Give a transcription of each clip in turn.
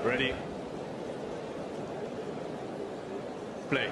Ready? Play.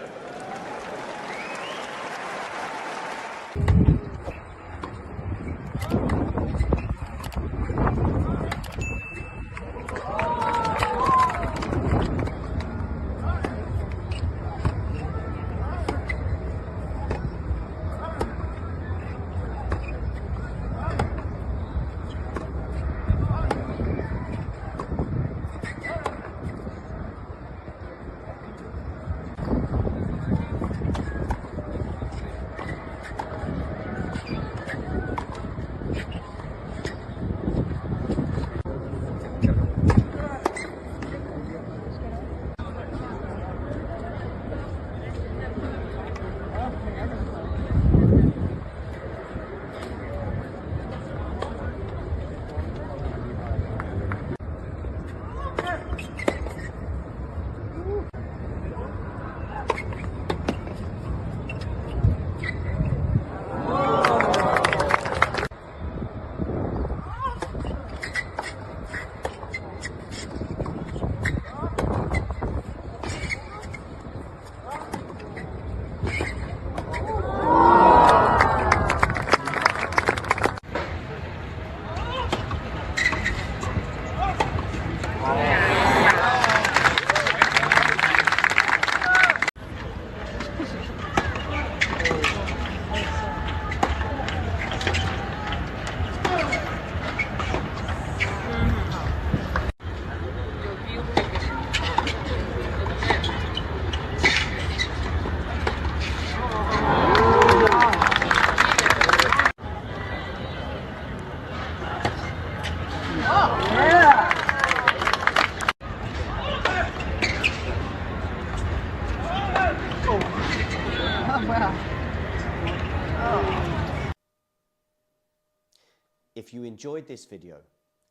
If you enjoyed this video,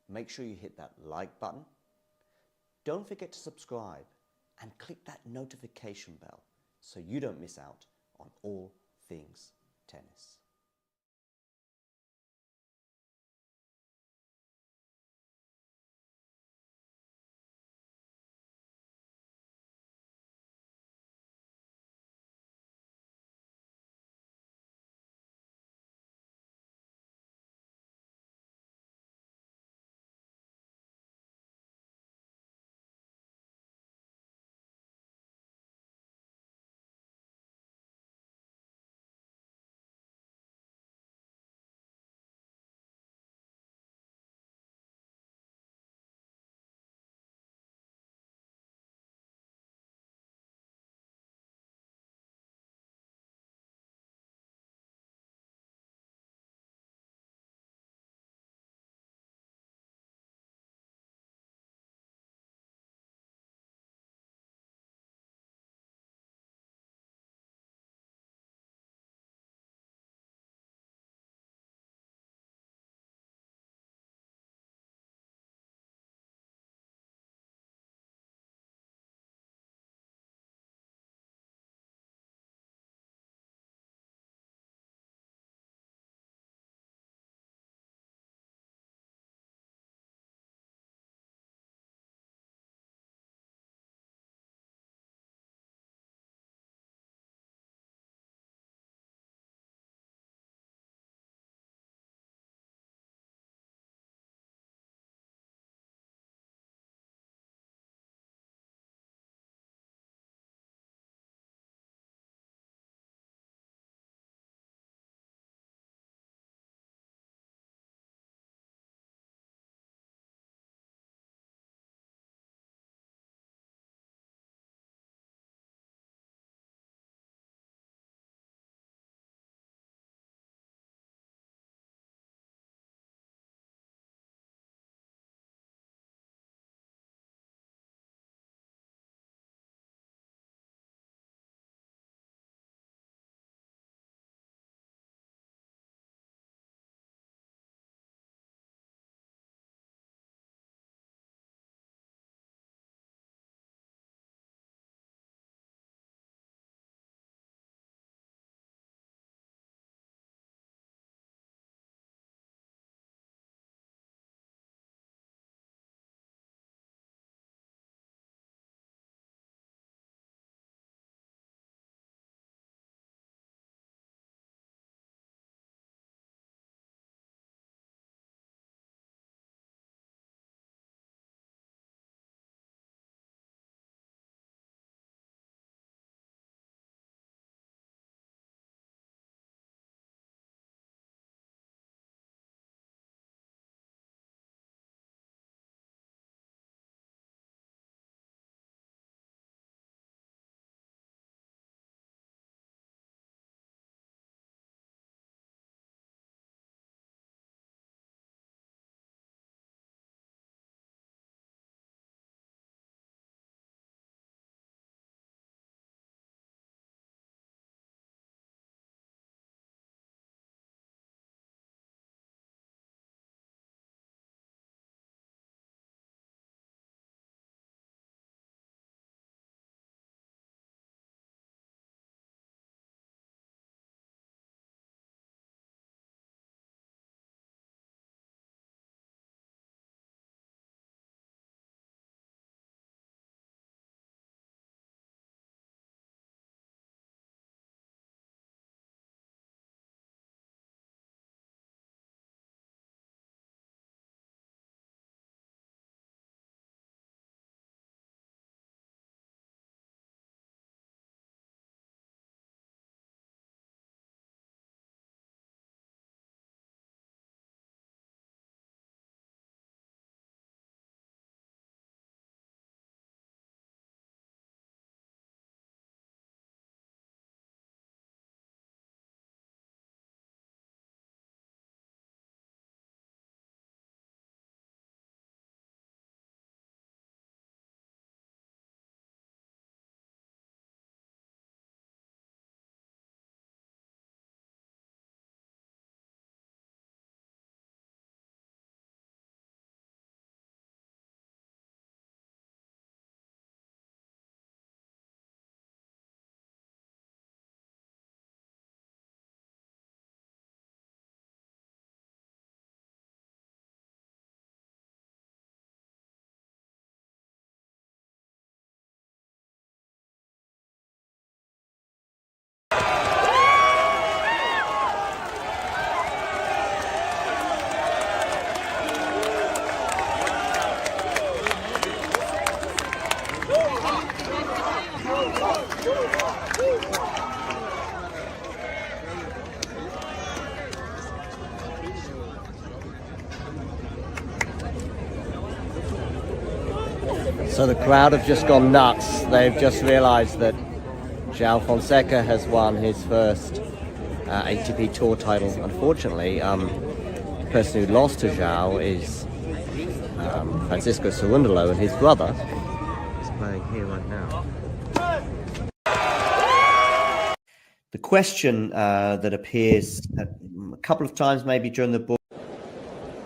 make sure you hit that like button. Don't forget to subscribe and click that notification bell so you don't miss out on all things tennis. So the crowd have just gone nuts. They've just realised that João Fonseca has won his first ATP Tour title. Unfortunately, the person who lost to João is Francisco Cerundolo, and his brother is playing here right now. The question that appears a couple of times maybe during the book.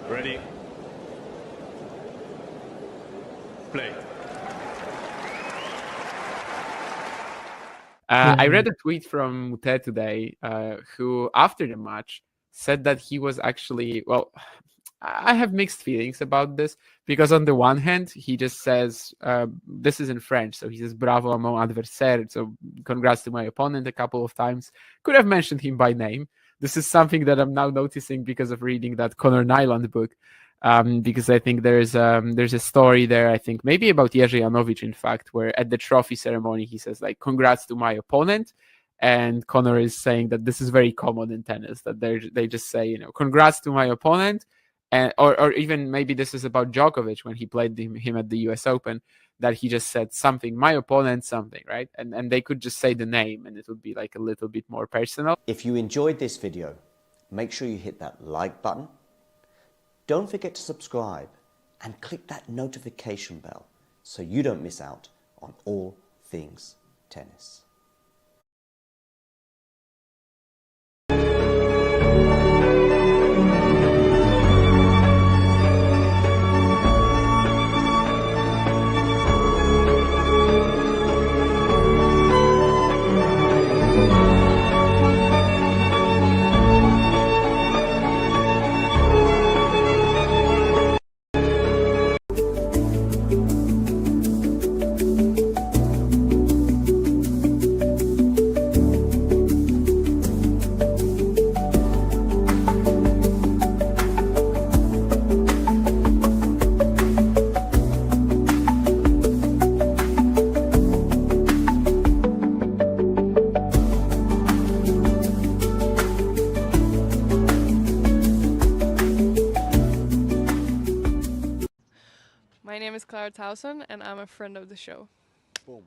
Ready. Play. I read a tweet from Mute today, who after the match said that he was actually, well, I have mixed feelings about this, because on the one hand, he just says, this is in French, so he says, bravo à mon adversaire, so congrats to my opponent a couple of times. Could have mentioned him by name. This is something that I'm now noticing because of reading that Conor Nyland book, because I think there's a story there, I think maybe about Jerzy Janowicz, in fact, where at the trophy ceremony, he says, like, congrats to my opponent. And Conor is saying that this is very common in tennis, that they just say, you know, congrats to my opponent. And, or even maybe this is about Djokovic when he played him at the US Open, that he just said something, my opponent, something, right? And they could just say the name and it would be like a little bit more personal. If you enjoyed this video, make sure you hit that like button. Don't forget to subscribe and click that notification bell so you don't miss out on all things tennis. My name is Clara Towson, and I'm a friend of the show. Boom.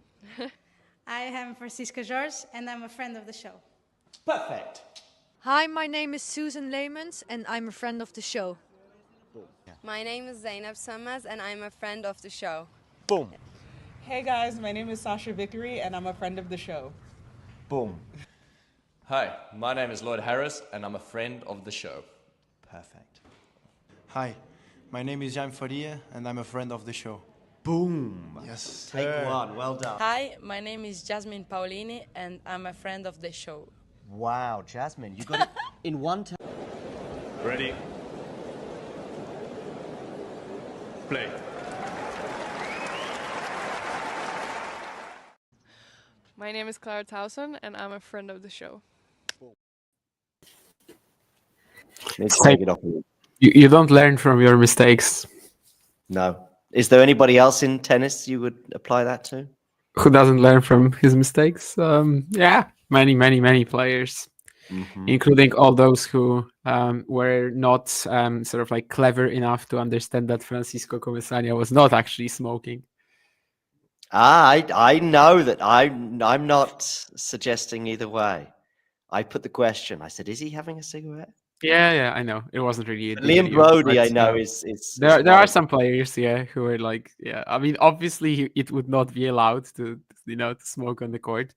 I am Francisca George, and I'm a friend of the show. Perfect. Hi, my name is Susan Leemans, and I'm a friend of the show. Boom. Yeah. My name is Zainab Sammaz, and I'm a friend of the show. Boom. Hey guys, my name is Sasha Vickery, and I'm a friend of the show. Boom. Hi, my name is Lloyd Harris, and I'm a friend of the show. Perfect. Hi, my name is Jaime Faria, and I'm a friend of the show. Boom. Yes. Take one. Well done. Hi, my name is Jasmine Paolini, and I'm a friend of the show. Wow, Jasmine, you got it in one time. Ready. Play. My name is Clara Towson, and I'm a friend of the show. Let's take it off. You don't learn from your mistakes. No. Is there anybody else in tennis you would apply that to? Who doesn't learn from his mistakes? Yeah, many players, including all those who were not sort of like clever enough to understand that Francisco Comesaña was not actually smoking. I know that I'm not suggesting either way. I put the question. I said, is he having a cigarette? Yeah, I know. It wasn't really Liam Brody, I know, is there are some players, yeah, who are like, yeah. I mean, obviously, it would not be allowed to smoke on the court,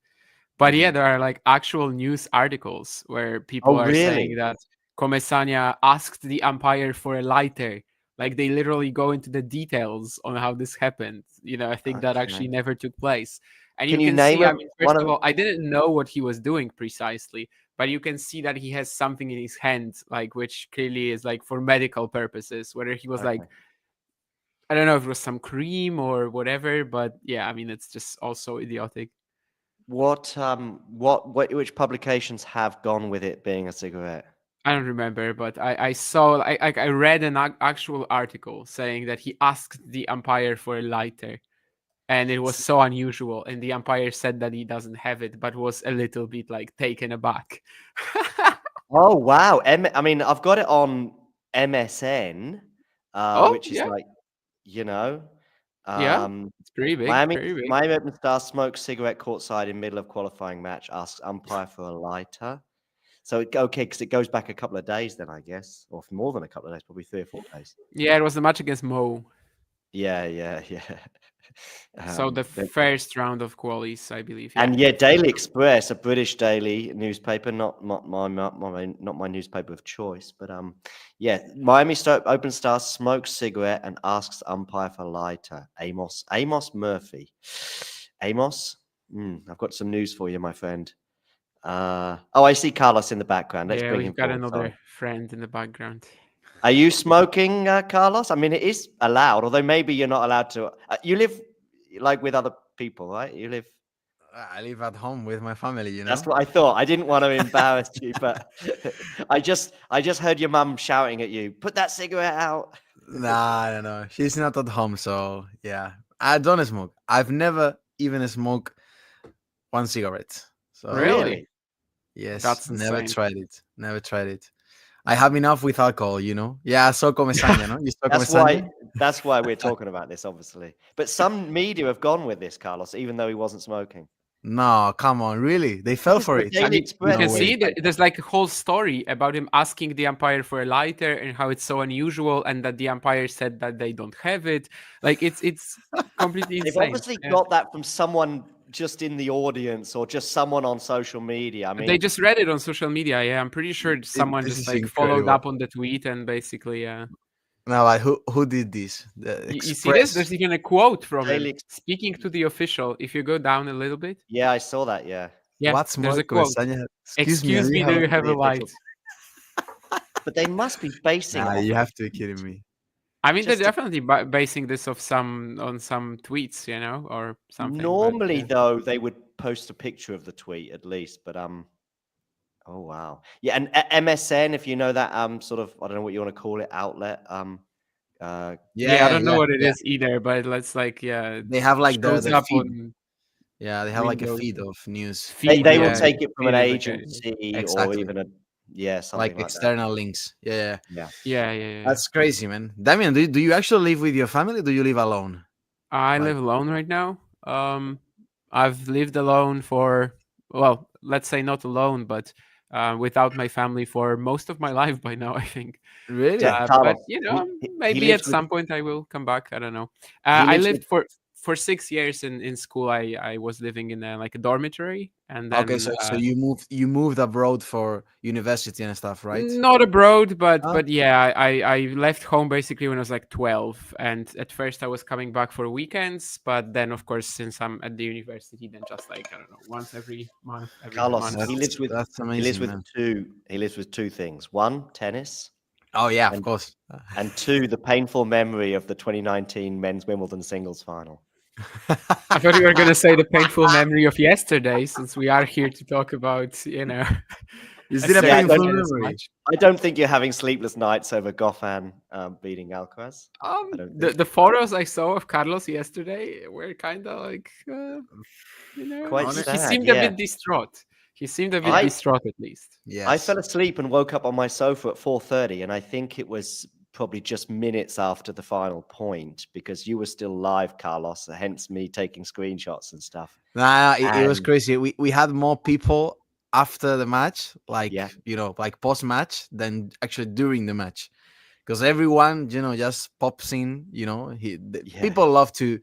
but yeah, there are like actual news articles where people are saying that Comesaña asked the umpire for a lighter. Like they literally go into the details on how this happened. I think that actually never took place. And Can you you can name see, him? first of all, I didn't know what he was doing precisely, but you can see that he has something in his hand, like which clearly is like for medical purposes. Whether he was like, I don't know if it was some cream or whatever, but yeah, I mean, it's just also idiotic. Which publications have gone with it being a cigarette? I don't remember, but I saw, I read an actual article saying that he asked the umpire for a lighter. And it was so unusual. And the umpire said that he doesn't have it, but was a little bit like taken aback. Oh, wow. I mean, I've got it on MSN, which is like, Yeah, it's pretty big. Miami Very big. Miami Open star smokes cigarette courtside in middle of qualifying match. Asks umpire for a lighter. So okay, because it goes back a couple of days then, I guess, or more than a couple of days, probably 3 or 4 days. Yeah, it was the match against Mo. Yeah. So the But- first round of qualies, I believe. And yeah, Daily Express, a British daily newspaper, not my newspaper of choice, but yeah, Miami Open star smokes cigarette and asks umpire for lighter. Amos Murphy. Amos, I've got some news for you, my friend. I see Carlos in the background. Let's bring him we've got forward. another Sorry. friend in the background. Are you smoking, Carlos? I mean, it is allowed, although maybe you're not allowed to. You live like with other people, right? You live. I live at home with my family, you know. That's what I thought. I didn't want to embarrass you, but I just heard your mum shouting at you. Put that cigarette out. Nah, no. She's not at home, so yeah. I don't smoke. I've never even smoked one cigarette. So Really? yes. That's never insane. tried it. Never tried it. I have enough with alcohol, you know. Yeah, so come España, no? You so come España? That's why we're talking about this, obviously. But some media have gone with this, Carlos, even though he wasn't smoking. No, come on, really? They fell for it. I mean, you can No see way. there's like a whole story about him asking the umpire for a lighter and how it's so unusual, and that the umpire said that they don't have it. Like it's completely They've insane. obviously got that from someone just in the audience or just someone on social media. I mean, They just read it on social media. Yeah, I'm pretty sure someone this just is like followed incredible. up on the tweet and basically, yeah. No, like who did this? The You see this? There's even a quote from him Daily- speaking to the official. If you go down a little bit, yeah, I saw that. Yeah, yeah, What's there's more a quote. España? Excuse me, do you have a the light? official- but they must be basing. Nah, off you of- have to be kidding me. I mean, they're Just to- definitely basing this on some tweets, you know, or something. but, Normally, yeah. though, they would post a picture of the tweet at least. But oh wow, yeah, and MSN, if you know that sort of, I don't know what you want to call it, outlet. Yeah, I don't know what it is either, but let's like, yeah, They have like shows the up feed. on Yeah, they have like a Windows. feed of news. They will yeah, take it from an feed is like a- agency or Exactly. even a something like like external links. Yeah. that. yeah. That's crazy, man. Damian, do you actually live with your family or do you live alone? I Like- live alone right now. I've lived alone for, well, let's say not alone, but without my family for most of my life by now, I think. Really? Yeah, But Carlos, you know, he maybe lives at with- some point I will come back. I don't know. He I lives lived for 6 years in school. I was living in like a dormitory, and then Okay, so you moved abroad for university and stuff, right? not abroad, but Huh? but yeah, I left home basically when I was like 12, and at first I was coming back for weekends, but then of course since I'm at the university, then just like I don't know, once every month. Every Carlos, month. he lives with That's he amazing, lives with man. two. He lives with two things. One, tennis, Oh yeah, of And- course. and two, the painful memory of the 2019 men's Wimbledon singles final. I thought you were going to say the painful memory of yesterday, since we are here to talk about, you know. Is a it a certain painful tennis memory? match. I don't think you're having sleepless nights over Goffin beating Alcaraz. I don't think. The photos I saw of Carlos yesterday were kind of like, you know, Quite he sad, seemed a yeah. bit distraught. He seemed a bit I- distraught, at least. Yes. I fell asleep and woke up on my sofa at 4:30, and I think it was probably just minutes after the final point because you were still live, Carlos. Hence me taking screenshots and stuff. Nah, it was And- crazy. We had more people after the match, like Yeah. you know, like post match, than actually during the match, because everyone, you know, just pops in. You know, Yeah. people love to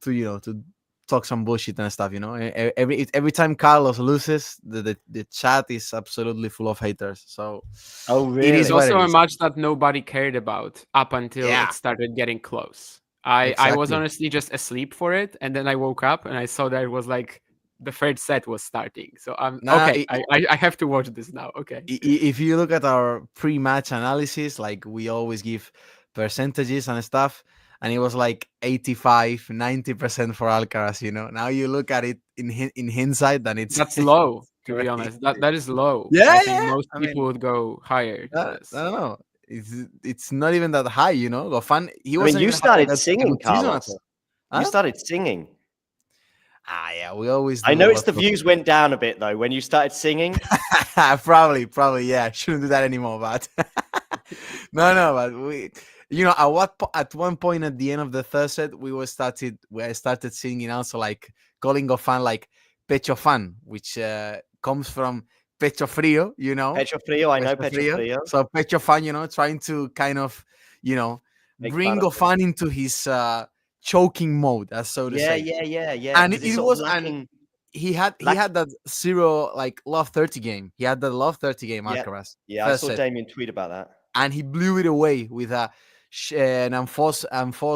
you know to talk some bullshit and stuff. You know, every time Carlos loses, the chat is absolutely full of haters. So Oh, really? It It's is what also it a is. match that nobody cared about up until Yeah. it started getting close. I was Exactly. honestly just asleep for it, and then I woke up and I saw that it was like the third set was starting. So I'm Nah, okay. I have to watch this now. Okay. If you look at our pre-match analysis, like we always give percentages and stuff, and it was like 85 90% for Alcaraz, you know. Now you look at it in hindsight, then it's That's low, to be great. honest. That is low. Yeah, I think yeah, most I mean, people would go higher. than I this. don't know. It's not even that high, you know. Goffin, he I mean, wasn't you even having started a singing, good season at Carlos. all. You Huh? started singing. Yeah, we always. I do noticed the what- views went down a bit though when you started singing. probably, yeah. I shouldn't do that anymore, but no, but You know, at one point at the end of the third set, I started singing also like calling Goffin like Pecho Fan, which comes from Pecho Frío, you know. Pecho Frío, I know Pecho Pecho Frío. Frío. So Pecho Fan, you know, trying to kind of, you know, Make bring fun of Goffin into his choking mode, as so to say. Yeah. And Because he's it sort of was, lacking. and he had that zero like love 30 game. He had that love 30 game, Alcaraz. Yeah, I First saw set. Damien tweet about that. And he blew it away with an enforced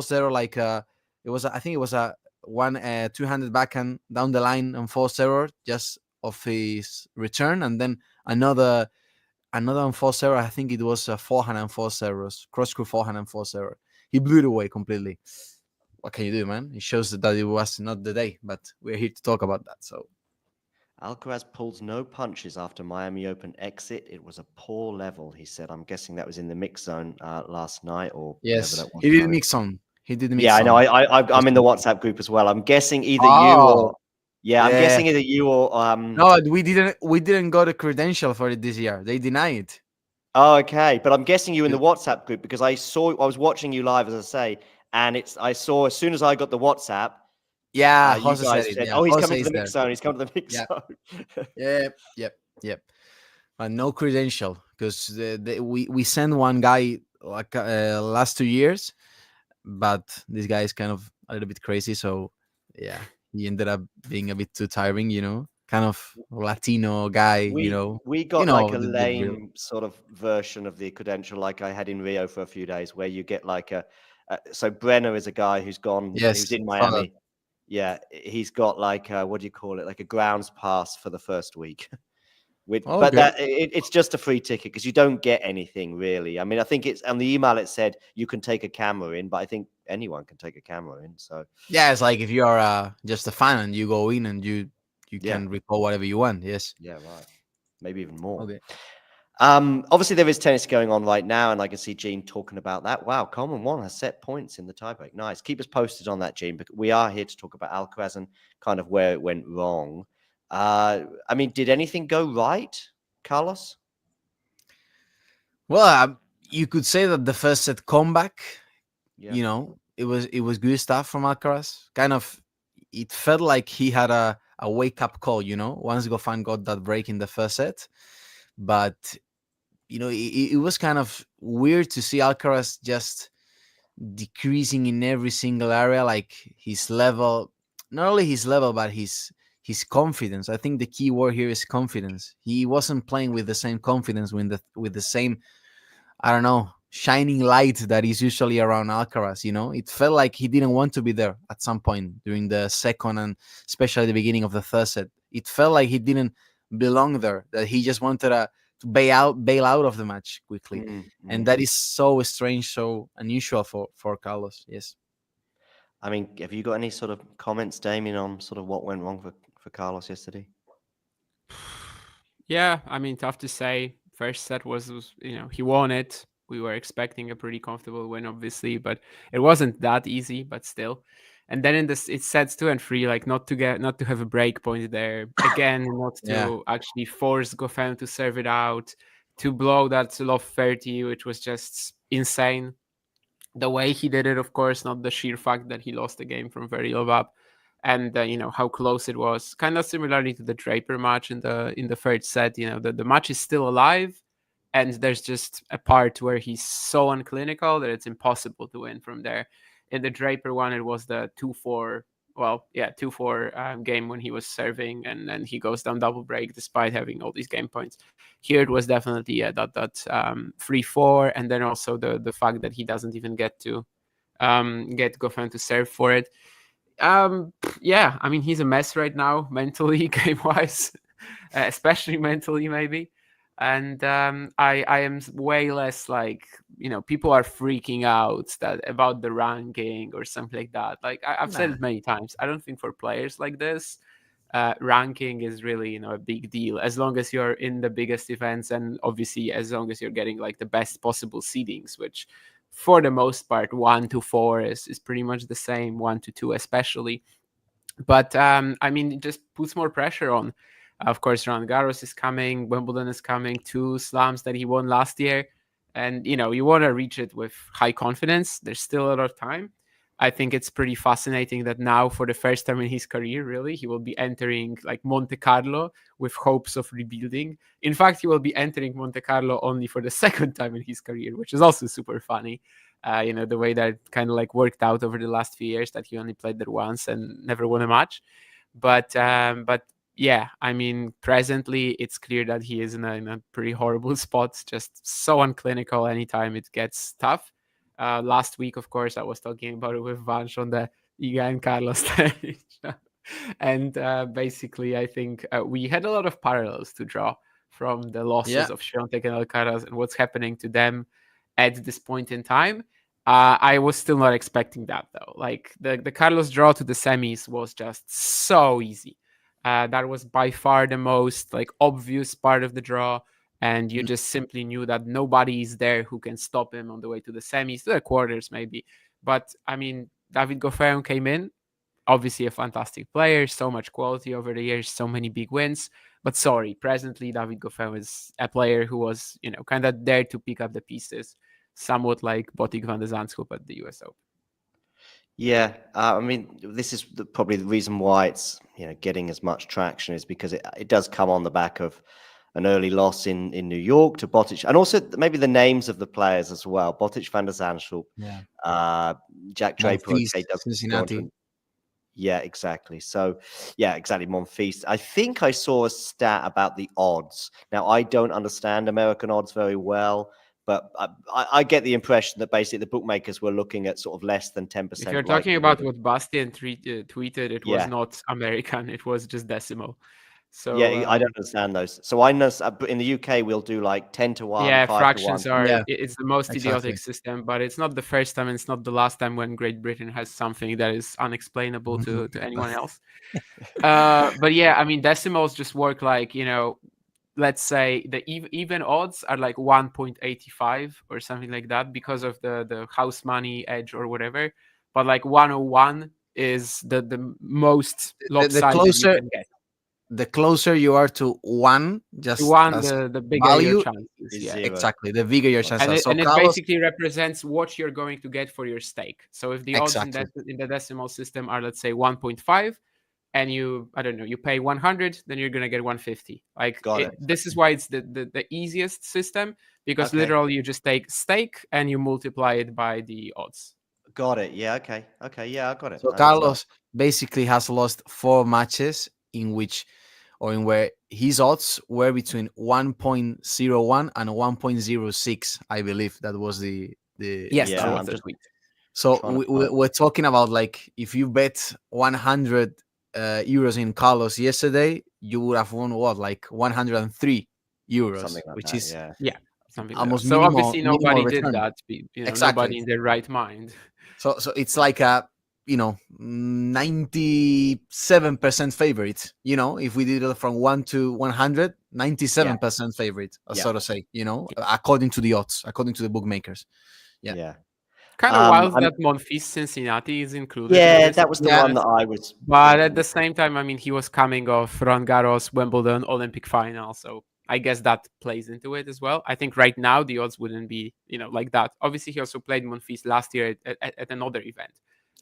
zero, like I think it was a one 200 backhand down the line enforced error just of his return, and then another enforced error. I think it was a forehand enforced errors, cross court forehand enforced error. He blew it away completely. What can you do, man? It shows that it was not the day, but we're here to talk about that. So Alcaraz pulls no punches after Miami Open exit. It was a poor level, he said. I'm guessing that was in the mix zone last night or whatever yes, that was. he did mix on. He did mix. Yeah, I know. on. I'm in the WhatsApp group as well. I'm guessing either you or I'm guessing either you or No, we didn't got a credential for it this year. They deny it. Oh, okay. But I'm guessing you in the WhatsApp group because I was watching you live, as I say, and I saw as soon as I got the WhatsApp. Yeah, you guys said, "Oh, he's coming to the mix zone. He's coming to the mix zone." Yep. But no credential because we sent one guy like last 2 years, but this guy is kind of a little bit crazy. So yeah, he ended up being a bit too tiring, you know, kind of Latino guy, you know. We got you know, like a the lame sort of version of the credential, like I had in Rio for a few days, where you get like so Brenner is a guy who's gone, who's in Miami. Yeah, he's got like what do you call it? Like a grounds pass for the first week. But it's just a free ticket because you don't get anything really. I mean, I think it's on the email it said you can take a camera in, but I think anyone can take a camera in. So yeah, it's like if you are just a fan and you go in and you can record whatever you want. Yes. Yeah, right. Maybe even more. Okay. Obviously there is tennis going on right now, and I can see Gene talking about that. Wow, Coleman Wong has set points in the tiebreak. Nice. Keep us posted on that, Gene, because we are here to talk about Alcaraz and kind of where it went wrong. I mean, did anything go right, Carlos? Well, you could say that the first set comeback, you know, it was good stuff from Alcaraz. Kind of, it felt like he had a wake up call, you know, once Goffin got that break in the first set. But you know, it was kind of weird to see Alcaraz just decreasing in every single area, like his level, not only his level, but his confidence. I think the key word here is confidence. He wasn't playing with the same confidence with the same, I don't know, shining light that is usually around Alcaraz. You know, it felt like he didn't want to be there at some point during the second and especially the beginning of the third set. It felt like he didn't belong there, that he just wanted to bail out of the match quickly. And that is so strange, so unusual for Carlos. Yes. I mean, have you got any sort of comments, Damien, on sort of what went wrong for Carlos yesterday? Yeah, I mean, tough to say. First set was, you know, he won it. We were expecting a pretty comfortable win, obviously, but it wasn't that easy, but still. And then in this, it's sets 2 and 3, like not to have a break point there again, not to actually force Goffin to serve it out, to blow that love 30, which was just insane. The way he did it, of course, not the sheer fact that he lost the game from very low up, and you know how close it was. Kind of similarly to the Draper match in the third set. You know, the match is still alive, and there's just a part where he's so unclinical that it's impossible to win from there. In the Draper one, it was the 2-4. 2-4 game when he was serving, and then he goes down double break despite having all these game points. Here it was definitely that 3-4, and then also the fact that he doesn't even get get Goffin to serve for it. Yeah, I mean, he's a mess right now, mentally, game wise, especially mentally, maybe. And I am way less like, you know, people are freaking out about the ranking or something like that. Like I've said it many times. I don't think for players like this, ranking is really, you know, a big deal as long as you're in the biggest events, and obviously as long as you're getting like the best possible seedings, which for the most part 1 to 4 is pretty much the same, 1 to 2 especially. But I mean, it just puts more pressure on. Of course, Roland Garros is coming, Wimbledon is coming, 2 slams that he won last year. And, you want to reach it with high confidence. There's still a lot of time. I think it's pretty fascinating that now, for the first time in his career, really, he will be entering like Monte Carlo with hopes of rebuilding. In fact, he will be entering Monte Carlo only for the second time in his career, which is also super funny. The way that it kind of like worked out over the last few years, that he only played there once and never won a match. But yeah, I mean, presently it's clear that he is in a pretty horrible spot, just so unclinical anytime it gets tough. Last week, of course, I was talking about it with Vanch on the Iga and Carlos stage. And basically, I think we had a lot of parallels to draw from the losses of Shelton and Alcaraz and what's happening to them at this point in time. I was still not expecting that, though. Like, the Carlos draw to the semis was just so easy. That was by far the most like obvious part of the draw. And you just simply knew that nobody is there who can stop him on the way to the semis, to the quarters maybe. But I mean, David Goffin came in, obviously a fantastic player, so much quality over the years, so many big wins. But sorry, presently David Goffin is a player who was, kind of there to pick up the pieces, somewhat like Botic van de Zandschulp at the US Open. Yeah, I mean, this is probably the reason why it's getting as much traction, is because it does come on the back of an early loss in New York to Botic, and also maybe the names of the players as well. Botic, van der Zandschulp, Jack Draper, Cincinnati. Yeah, exactly. So, yeah, exactly. Monfils. I think I saw a stat about the odds. Now, I don't understand American odds very well, but I get the impression that basically the bookmakers were looking at sort of less than 10%. If you're talking about what Bastian tweeted, it was not American. It was just decimal. So yeah, I don't understand those. So I know in the UK we'll do like 10 to 1. Yeah, 5 fractions to 1. are. It's the most idiotic system, but it's not the first time and it's not the last time when Great Britain has something that is unexplainable to anyone else. But yeah, I mean, decimals just work like, let's say the even odds are like 1.85 or something like that because of the house money edge or whatever. But like 101 is the most lopsided you can get. The closer you are to one, just the bigger value, your chances. Yeah, exactly. The bigger your chances. And it basically represents what you're going to get for your stake. So if the odds in the decimal system are, let's say, 1.5, and you pay 100, then you're gonna get 150. Like, this is why it's the easiest system, because literally you just take stake and you multiply it by the odds. Got it. Yeah. Okay. Yeah, I got it. So Carlos basically has lost 4 matches in where his odds were between 1.01 and 1.06. I believe that was the tweet. So we're talking about, like, if you bet 100 euros in Carlos yesterday, you would have won like 103 euros, which is something so obviously nobody did that. Nobody in their right mind. So it's like a 97% favorite. If we did it from 1 to 100, 97% favorite, so to say. According to the odds, according to the bookmakers. Yeah. Kind of wild that Monfils Cincinnati is included. Yeah, that was the one that I was. But at the same time, I mean, he was coming off Roland Garros, Wimbledon, Olympic final, so I guess that plays into it as well. I think right now the odds wouldn't be, like that. Obviously, he also played Monfils last year at another event,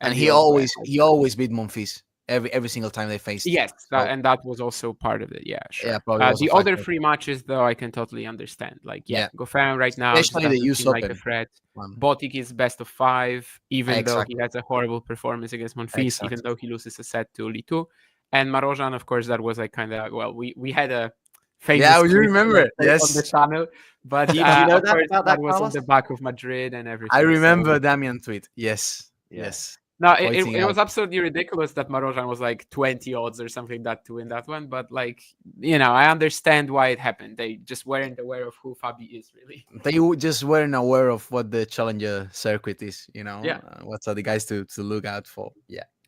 and he always beat Monfils every single time they faced. Yes, and that was also part of it. Yeah, sure. Yeah, the other 3 matches, though, I can totally understand. Like, Goffin right now, especially the US Open, like a threat. Botic is best of 5, even though he has a horrible performance against Monfils, even though he loses a set to Litu. And Marozsan, of course, that was like kind of, we had a famous you remember on the channel, but you know that was on the back of Madrid and everything. I remember Damian tweet. Yes. No, it was absolutely ridiculous that Marozsan was like 20 odds or something like that to win that one. But like, I understand why it happened. They just weren't aware of who Fabi is, really. They just weren't aware of what the challenger circuit is, what are the guys to look out for.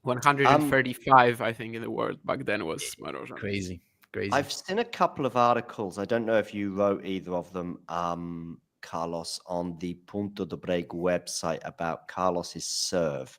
135, I think, in the world back then was Marozsan. Crazy. I've seen a couple of articles. I don't know if you wrote either of them, Carlos, on the Punto de Break website about Carlos's serve.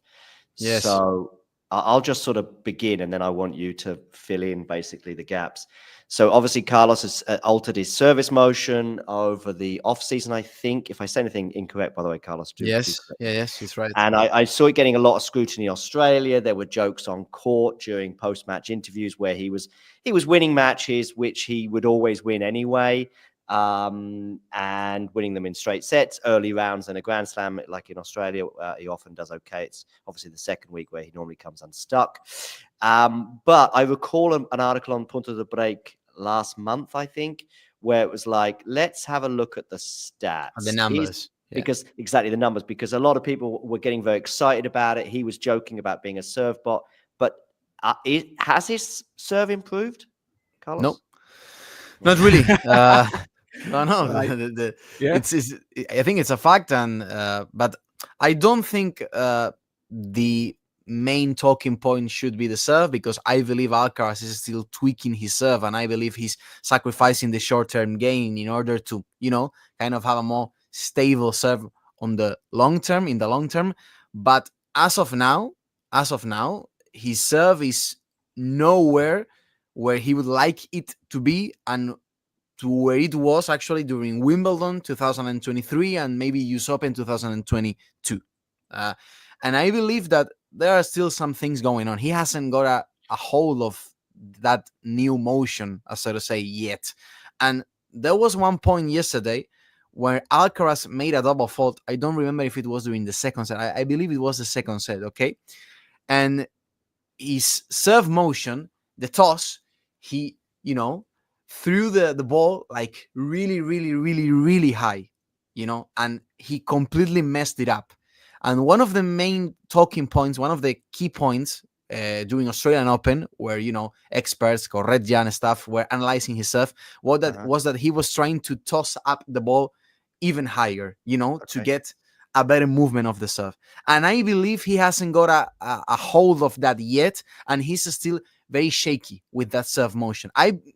Yes. So I'll just sort of begin, and then I want you to fill in basically the gaps. So obviously Carlos has altered his service motion over the off season. I think, if I say anything incorrect, by the way, Carlos, do Yes, correct. yes, he's right. And I saw it getting a lot of scrutiny in Australia. There were jokes on court during post-match interviews where he was winning matches, which he would always win anyway, and winning them in straight sets, early rounds, and a Grand Slam. Like in Australia, he often does okay. It's obviously the second week where he normally comes unstuck. But I recall an article on Punto de Break last month, I think, where it was like, let's have a look at the stats. The numbers. Because exactly the numbers, because a lot of people were getting very excited about it. He was joking about being a serve bot, but has his serve improved, Carlos? Nope, not really. No. Right. Yeah. It's I think it's a fact, and but I don't think the main talking point should be the serve, because I believe Alcaraz is still tweaking his serve, and I believe he's sacrificing the short-term gain in order to, kind of have a more stable serve on the long term, in the long term. But as of now, his serve is nowhere where he would like it to be, and to where it was actually during Wimbledon 2023 and maybe US Open 2022. And I believe that there are still some things going on. He hasn't got a hold of that new motion, as so to say, yet. And there was one point yesterday where Alcaraz made a double fault. I don't remember if it was during the second set. I believe it was the second set, okay? And his serve motion, the toss, he, threw the ball like really, really, really, really high, and he completely messed it up. And one of the main talking points, one of the key points during Australian Open, where, experts, Correggia and stuff, were analyzing his serve, was that he was trying to toss up the ball even higher, to get a better movement of the serve. And I believe he hasn't got a hold of that yet, and he's still very shaky with that serve motion.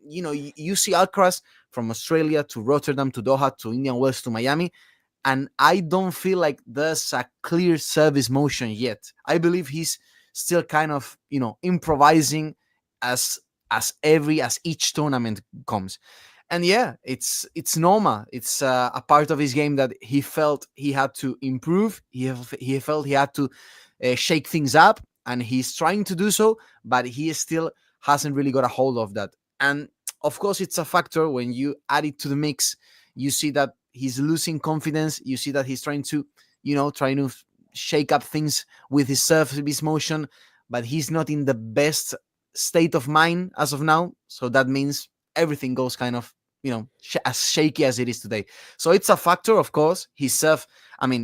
You see Alcaraz from Australia to Rotterdam to Doha to Indian Wells to Miami, and I don't feel like there's a clear service motion yet. I believe he's still kind of, improvising as each tournament comes. And yeah, it's normal. It's a part of his game that he felt he had to improve. He felt he had to shake things up, and he's trying to do so, but he still hasn't really got a hold of that. And of course, it's a factor when you add it to the mix. You see that he's losing confidence. You see that he's trying to shake up things with his service motion, but he's not in the best state of mind as of now. So that means everything goes kind of, as shaky as it is today. So it's a factor, of course. His serve,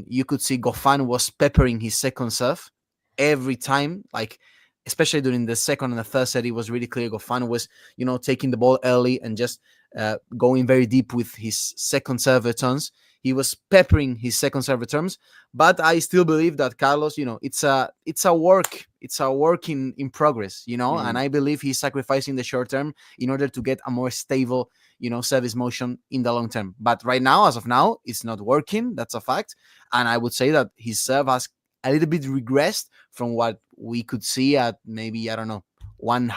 you could see Goffin was peppering his second serve every time, like especially during the second and the third set. It was really clear Goffin was, taking the ball early and just going very deep with his second serve returns. He was peppering his second serve returns, but I still believe that Carlos, it's a work in progress, and I believe he's sacrificing the short term in order to get a more stable, service motion in the long term. But right now, as of now, it's not working. That's a fact. And I would say that his serve has a little bit regressed from what we could see at maybe, I don't know, 1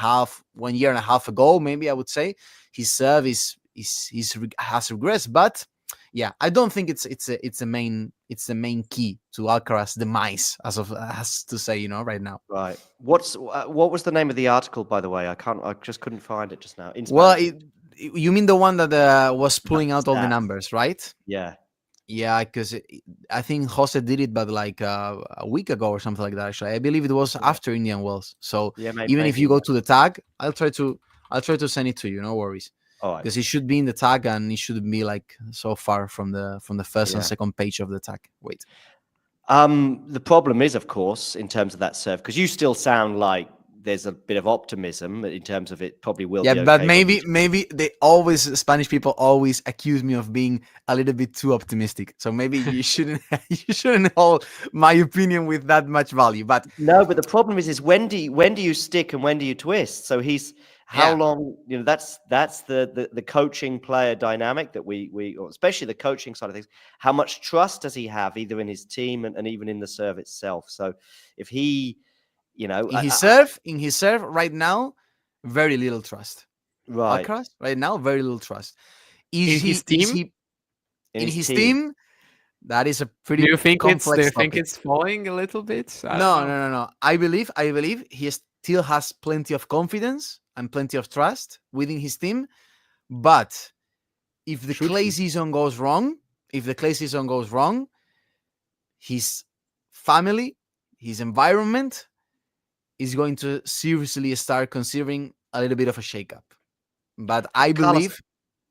year and a half ago. Maybe I would say his serve has regressed, but yeah, I don't think it's the main key to Alcaraz demise, as to say, right now. Right. What was the name of the article, by the way? I just couldn't find it just now. Well, you mean the one that was pulling out all the numbers, right? Yeah. Yeah, because I think Jose did it, but like a week ago or something like that. Actually, I believe it was after Indian Wells. So even if you go to the tag, I'll try to send it to you. No worries. Because it should be in the tag, and it shouldn't be like so far from the first and second page of the tag. Wait. The problem is, of course, in terms of that serve, because you still sound like there's a bit of optimism in terms of it probably will. Yeah, be okay, but maybe Spanish people always accuse me of being a little bit too optimistic. So maybe you shouldn't hold my opinion with that much value. But no, but the problem is when do you stick and when do you twist? So how long, that's the coaching player dynamic that we or especially the coaching side of things. How much trust does he have either in his team and even in the serve itself? So if he, in his serve right now, very little trust. Right. Alcaraz right now. Very little trust. In his team? In his team? That is a pretty Do you think complex topic. it's falling a little bit? I No, don't know. no. I believe he still has plenty of confidence and plenty of trust within his team. But if the clay season goes wrong, his family, his environment is going to seriously start considering a little bit of a shakeup. But I believe,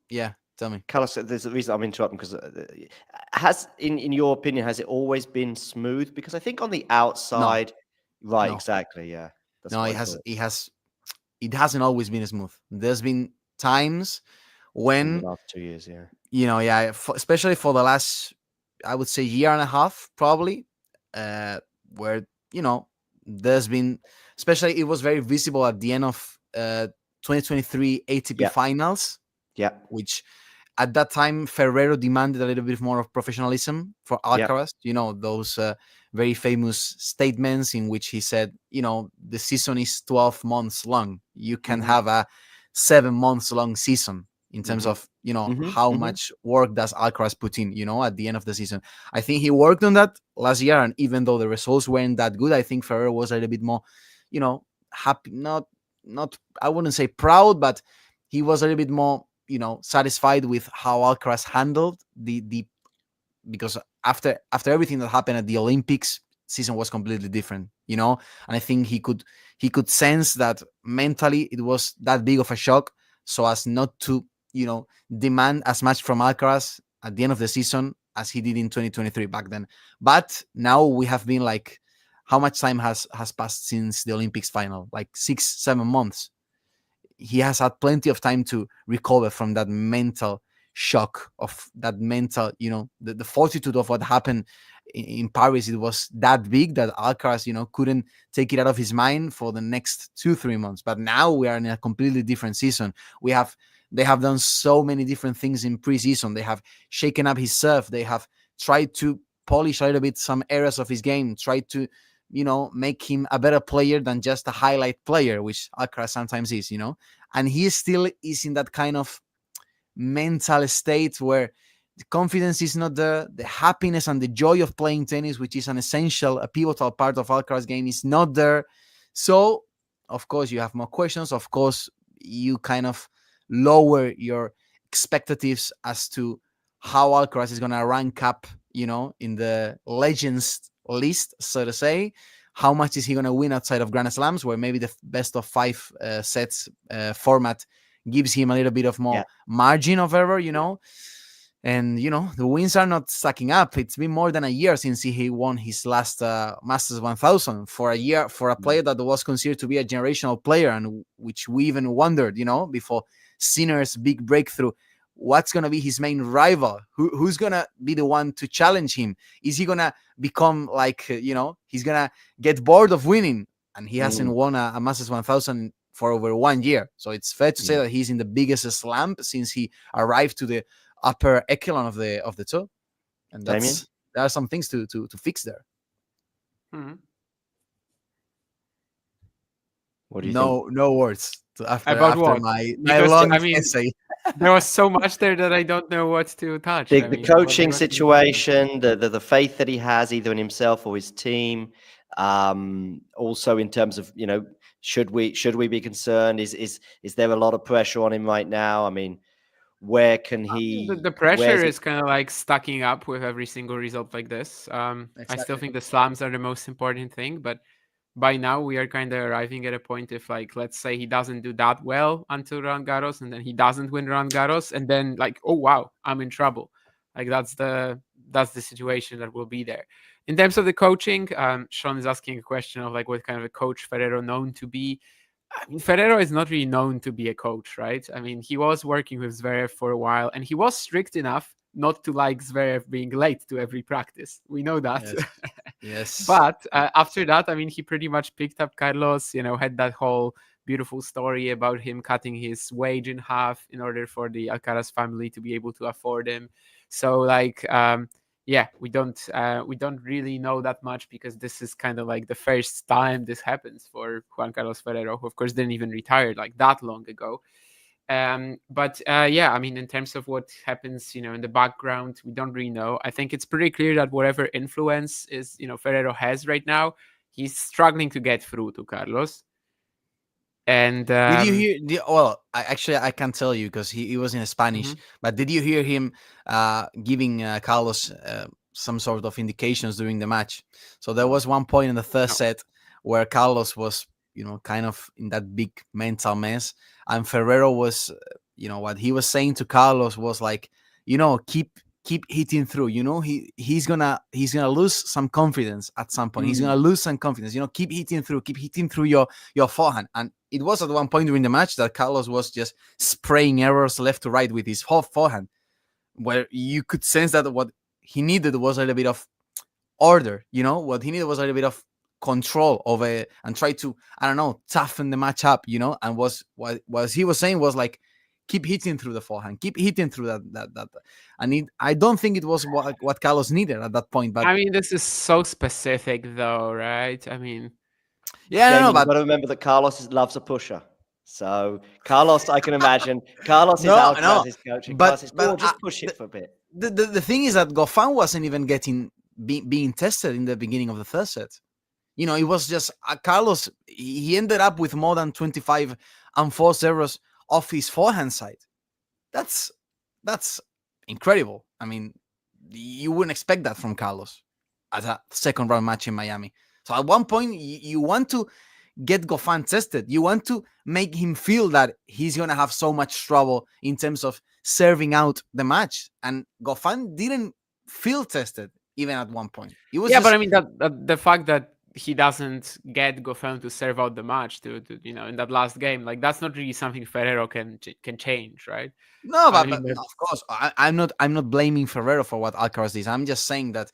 yeah. Tell me, Carlos. There's a reason I'm interrupting because in your opinion, has it always been smooth? Because I think on the outside, right? No. Exactly. Yeah. That's No, it hasn't always been smooth. There's been times when in the last 2 years, yeah. Especially for the last, I would say, year and a half, probably, where there's been, especially it was very visible at the end of 2023 ATP finals. Yeah. Which at that time Ferrero demanded a little bit more of professionalism for Alcaraz. Those very famous statements in which he said, the season is 12 months long. You can have a 7 months long season in terms of, how much work does Alcaraz put in, at the end of the season. I think he worked on that last year. And even though the results weren't that good, I think Ferrero was a little bit more, happy, not, I wouldn't say proud, but he was a little bit more, satisfied with how Alcaraz handled the because after everything that happened at the Olympics, season was completely different, and I think he could sense that mentally it was that big of a shock, so as not to, demand as much from Alcaraz at the end of the season as he did in 2023 back then. But now we have been like, how much time has passed since the Olympics final? Like 6-7 months. He has had plenty of time to recover from that mental shock, of that mental, the fortitude of what happened in Paris. It was that big that Alcaraz, couldn't take it out of his mind for the next 2-3 months. But now we are in a completely different season. They have done so many different things in preseason. They have shaken up his serve. They have tried to polish a little bit some areas of his game, tried to, make him a better player than just a highlight player, which Alcaraz sometimes is, and he still is in that kind of mental state where the confidence is not there, the happiness and the joy of playing tennis, which is a pivotal part of Alcaraz's game, is not there. So, of course, you have more questions. Of course, you kind of lower your expectations as to how Alcaraz is going to rank up, in the legends list, so to say. How much is he going to win outside of Grand Slams, where maybe the best of 5 sets format gives him a little bit of more margin of error, And, the wins are not stacking up. It's been more than a year since he won his last Masters 1000. For a player that was considered to be a generational player, and which we even wondered, before Sinner's big breakthrough, what's going to be his main rival? Who's going to be the one to challenge him? Is he going to become like, he's going to get bored of winning? And he hasn't won a Masters 1000 for over 1 year. So it's fair to say that he's in the biggest slump since he arrived to the upper echelon of the tour. And there are some things to fix there. Mm-hmm. What do you think? No words after what? my long essay. There was so much there that I don't know what to touch. The coaching situation, the faith that he has either in himself or his team. Also in terms of, should we be concerned? Is there a lot of pressure on him right now? I mean, where can he? The pressure is kind of like stacking up with every single result like this. Exactly. I still think the slams are the most important thing, but by now we are kind of arriving at a point if, like, let's say he doesn't do that well until Roland Garros, and then he doesn't win Roland Garros, and then like, oh wow, I'm in trouble. Like that's the situation that will be there. In terms of the coaching, Sean is asking a question of like what kind of a coach Ferrero known to be. I mean, Ferrero is not really known to be a coach, right? I mean, he was working with Zverev for a while, and he was strict enough not to like Zverev being late to every practice. We know that. Yes. But after that, I mean, he pretty much picked up Carlos, had that whole beautiful story about him cutting his wage in half in order for the Alcaraz family to be able to afford him. So like, we don't really know that much, because this is kind of like the first time this happens for Juan Carlos Ferrero, who of course didn't even retire like that long ago. But yeah, I mean, in terms of what happens, in the background, we don't really know. I think it's pretty clear that whatever influence is, Ferrero has right now, he's struggling to get through to Carlos. And did you hear? Well, I can't tell you because he was in Spanish. But did you hear him giving Carlos some sort of indications during the match? So there was one point in the third set where Carlos was, kind of in that big mental mess, and Ferrero was, what he was saying to Carlos was like, keep hitting through. He's gonna lose some confidence at some point. He's gonna lose some confidence. Keep hitting through your forehand. And it was at one point during the match that Carlos was just spraying errors left to right with his whole forehand, where you could sense that what he needed was a little bit of order. What he needed was a little bit of control of it and try to, I don't know, toughen the match up. And what he was saying was like, keep hitting through the forehand, keep hitting through that. I don't think it was what Carlos needed at that point. But I mean, this is so specific, though, right? I mean, but you've got to remember that Carlos loves a pusher. So Carlos, I can imagine, Carlos is Alcaraz's coach. But just push it for a bit. The thing is that Goffin wasn't even being tested in the beginning of the third set. It was just Carlos. He ended up with more than 25 unforced errors off his forehand side. That's incredible. I mean, you wouldn't expect that from Carlos as a second round match in Miami. So at one point, you want to get Goffin tested. You want to make him feel that he's going to have so much trouble in terms of serving out the match. And Goffin didn't feel tested even at one point. But I mean, that the fact that he doesn't get Goffin to serve out the match to in that last game, like that's not really something Ferrero can change, right? No, but of course, I'm not blaming Ferrero for what Alcaraz did. I'm just saying that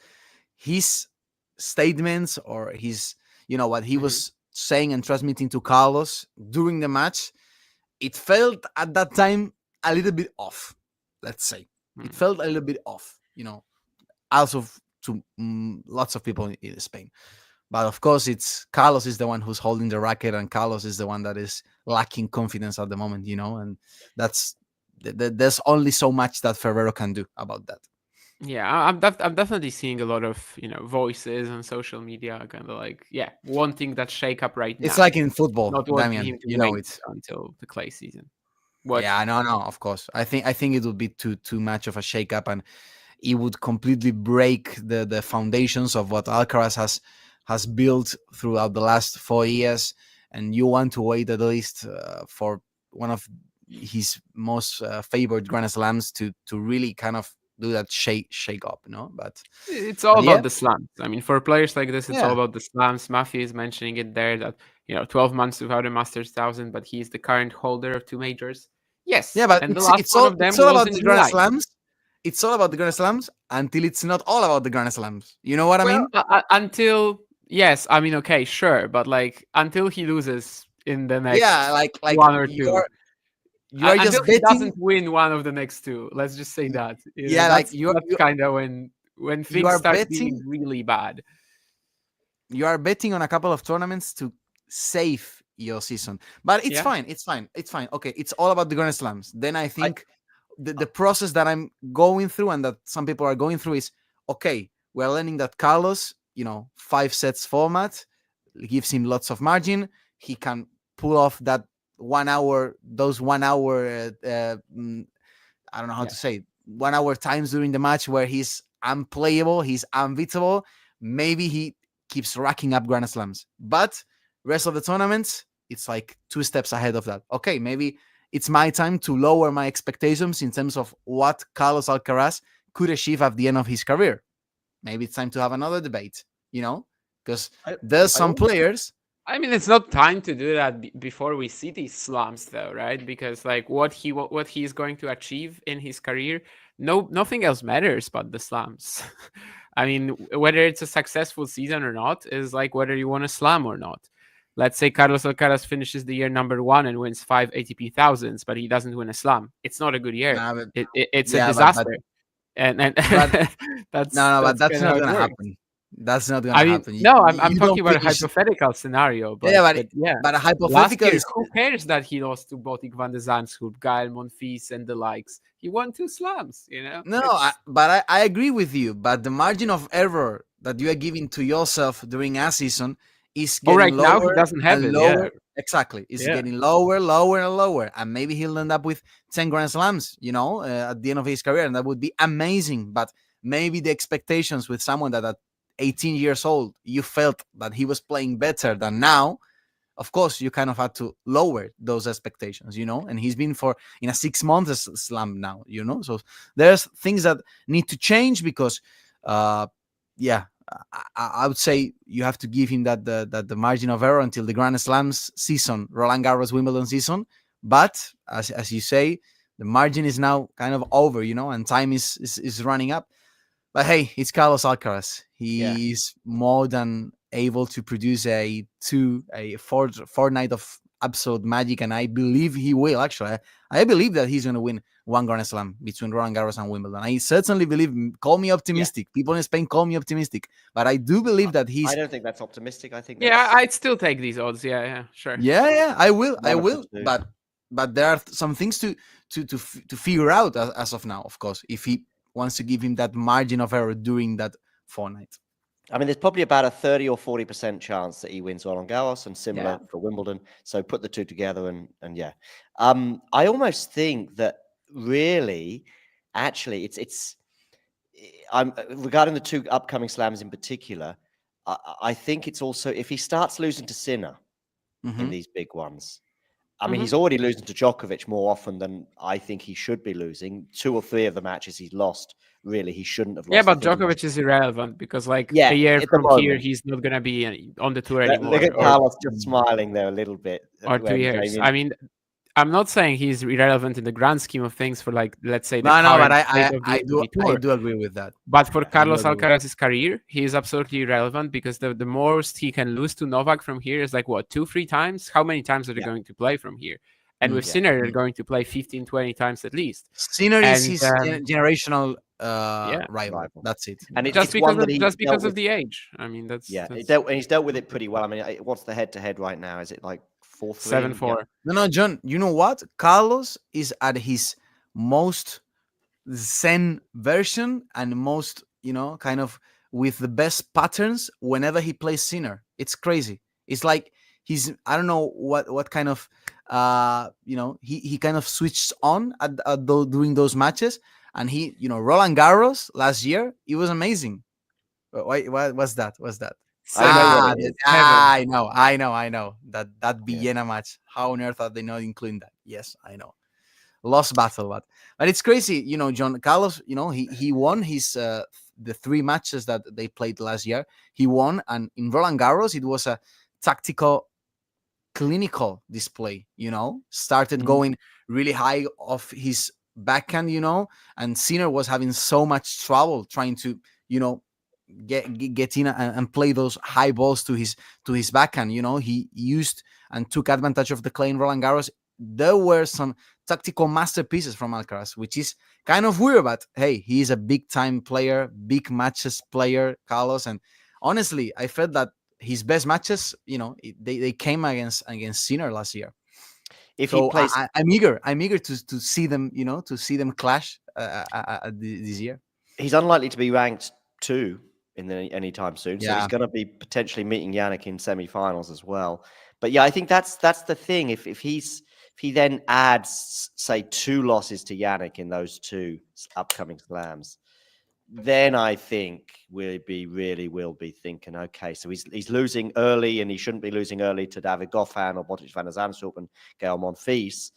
his statements or his, what he was saying and transmitting to Carlos during the match, it felt at that time a little bit off. Let's say it felt a little bit off. Also to lots of people in Spain. But of course, Carlos is the one who's holding the racket, and Carlos is the one that is lacking confidence at the moment, and there's only so much that Ferrero can do about that. Yeah, I'm definitely seeing a lot of voices on social media, kind of like wanting that shake up right now. It's like in football, not Damian. Him to wait until the clay season. Yeah, no, of course. I think it would be too much of a shake up, and it would completely break the foundations of what Alcaraz has built throughout the last 4 years, and you want to wait at least for one of his most favorite Grand Slams to really kind of do that shake up, But it's all about the slams. I mean, for players like this, it's all about the slams. Matthew is mentioning it there that 12 months without a Masters 1000, but he's the current holder of 2 majors. Yes, but and it's all about the Grand Slams. It's all about the Grand Slams until it's not all about the Grand Slams. You know what I mean? Until. Yes, I mean, okay, sure, but like until he loses in the next like 1 or 2, you are just betting. He doesn't win one of the next 2. Let's just say that. That's kind of when things start being really bad. You are betting on a couple of tournaments to save your season, but it's fine. It's fine. Okay, it's all about the Grand Slams. Then I think the process that I'm going through and that some people are going through is okay. We're learning that Carlos, 5 sets format gives him lots of margin. He can pull off that 1 hour, those 1 hour, I don't know how to say, 1 hour times during the match where he's unplayable, he's unbeatable. Maybe he keeps racking up Grand Slams, but rest of the tournaments, it's like 2 steps ahead of that. Okay, maybe it's my time to lower my expectations in terms of what Carlos Alcaraz could achieve at the end of his career. Maybe it's time to have another debate, because there's some players. I mean, it's not time to do that before we see these slams, though, right? Because like what he's going to achieve in his career, nothing else matters but the slams. I mean, whether it's a successful season or not is like whether you want a slam or not. Let's say Carlos Alcaraz finishes the year number 1 and wins 5 ATP thousands, but he doesn't win a slam. It's not a good year. It's a disaster. And that's not going to happen. That's not gonna I mean, happen. no, I'm You talking don't about a finish. hypothetical scenario, but Yeah, but a last hypothetical year, is who cares that he lost to Botic van de Zandschulp, Gael Monfils, and the likes? He won 2 slams, you know? no. It's I agree with you. But the margin of error that you are giving to yourself during a season is oh, getting right now he lower doesn't have and it. Yeah, lower. Exactly, it's yeah. getting lower, lower, and lower, and maybe he'll end up with 10 Grand Slams. At the end of his career, and that would be amazing. But maybe the expectations with someone that at 18 years old you felt that he was playing better than now, of course you kind of had to lower those expectations, and he's been for in a 6 month slam now, so there's things that need to change because yeah, I would say you have to give him that the margin of error until the Grand Slams season, Roland Garros, Wimbledon season. But as you say, the margin is now kind of over, and time is running up. But hey, it's Carlos Alcaraz. He is more than able to produce a fortnight of absolute magic, and I believe he will. Actually, I believe that he's going to win one Grand Slam between Roland Garros and Wimbledon. I certainly believe. Call me optimistic. People in Spain call me optimistic, but I do believe that he's. I don't think that's optimistic. I think. Yeah, I'd still take these odds. Yeah, sure. Yeah, I will. I One of will. the two. But there are some things to figure out as of now. Of course, if he wants to give him that margin of error during that fortnight. I mean, there's probably about a 30 or 40% chance that he wins Roland Garros, and similar for Wimbledon. So put the two together, and yeah, I almost think that really, actually, it's. I'm regarding the two upcoming slams in particular. I think it's also if he starts losing to Sinner in these big ones. I mean, he's already losing to Djokovic more often than I think he should be losing. 2 or 3 of the matches he's lost, really, he shouldn't have lost. Yeah, but Djokovic is irrelevant because, a Yeah, year at the from here, moment. he's not going to be on the tour anymore. Look at Carlos just smiling there a little bit. Or 2 years. I mean, I'm not saying he's irrelevant in the grand scheme of things for, let's say, the No, but current state of the I ATP Tour. do agree with that. But for Carlos Alcaraz's career, he is absolutely irrelevant because the most he can lose to Novak from here is 2-3 times. How many times are they going to play from here? And with Sinner, they're going to play 15-20 times at least. Sinner is his generational rival. That's it. And just because of the age. I mean, that's he's dealt with it pretty well. I mean, what's the head-to-head right now? Is it 4-3? 7-4. No, John. You know what? Carlos is at his most zen version and most, kind of with the best patterns whenever he plays Sinner. It's crazy. It's like he's, I don't know what kind of, he kind of switched on during those matches. And he, Roland Garros last year, it was amazing. What's that? I know. That Vienna match. How on earth are they not including that? Yes, I know. Lost battle, but it's crazy, John Carlos. He won his the 3 matches that they played last year. He won, and in Roland Garros, it was a tactical, clinical display. Started going really high off his backhand, and Sinner was having so much trouble trying to, get in and play those high balls to his backhand. He used and took advantage of the clay in Roland Garros. There were some tactical masterpieces from Alcaraz, which is kind of weird, but hey, he is a big time player, big matches player, Carlos. And honestly, I felt that his best matches, they came against Sinner last year. If so he plays, I'm eager to see them, to see them clash this year. He's unlikely to be ranked 2 in anytime soon, so he's going to be potentially meeting Jannik in semi-finals as well. But yeah, I think that's the thing. If he then adds, say, 2 losses to Jannik in those 2 upcoming slams, then I think we'll be thinking, okay, so he's losing early, and he shouldn't be losing early to David Goffin or Botic van der Zandschulp and Gael Monfils,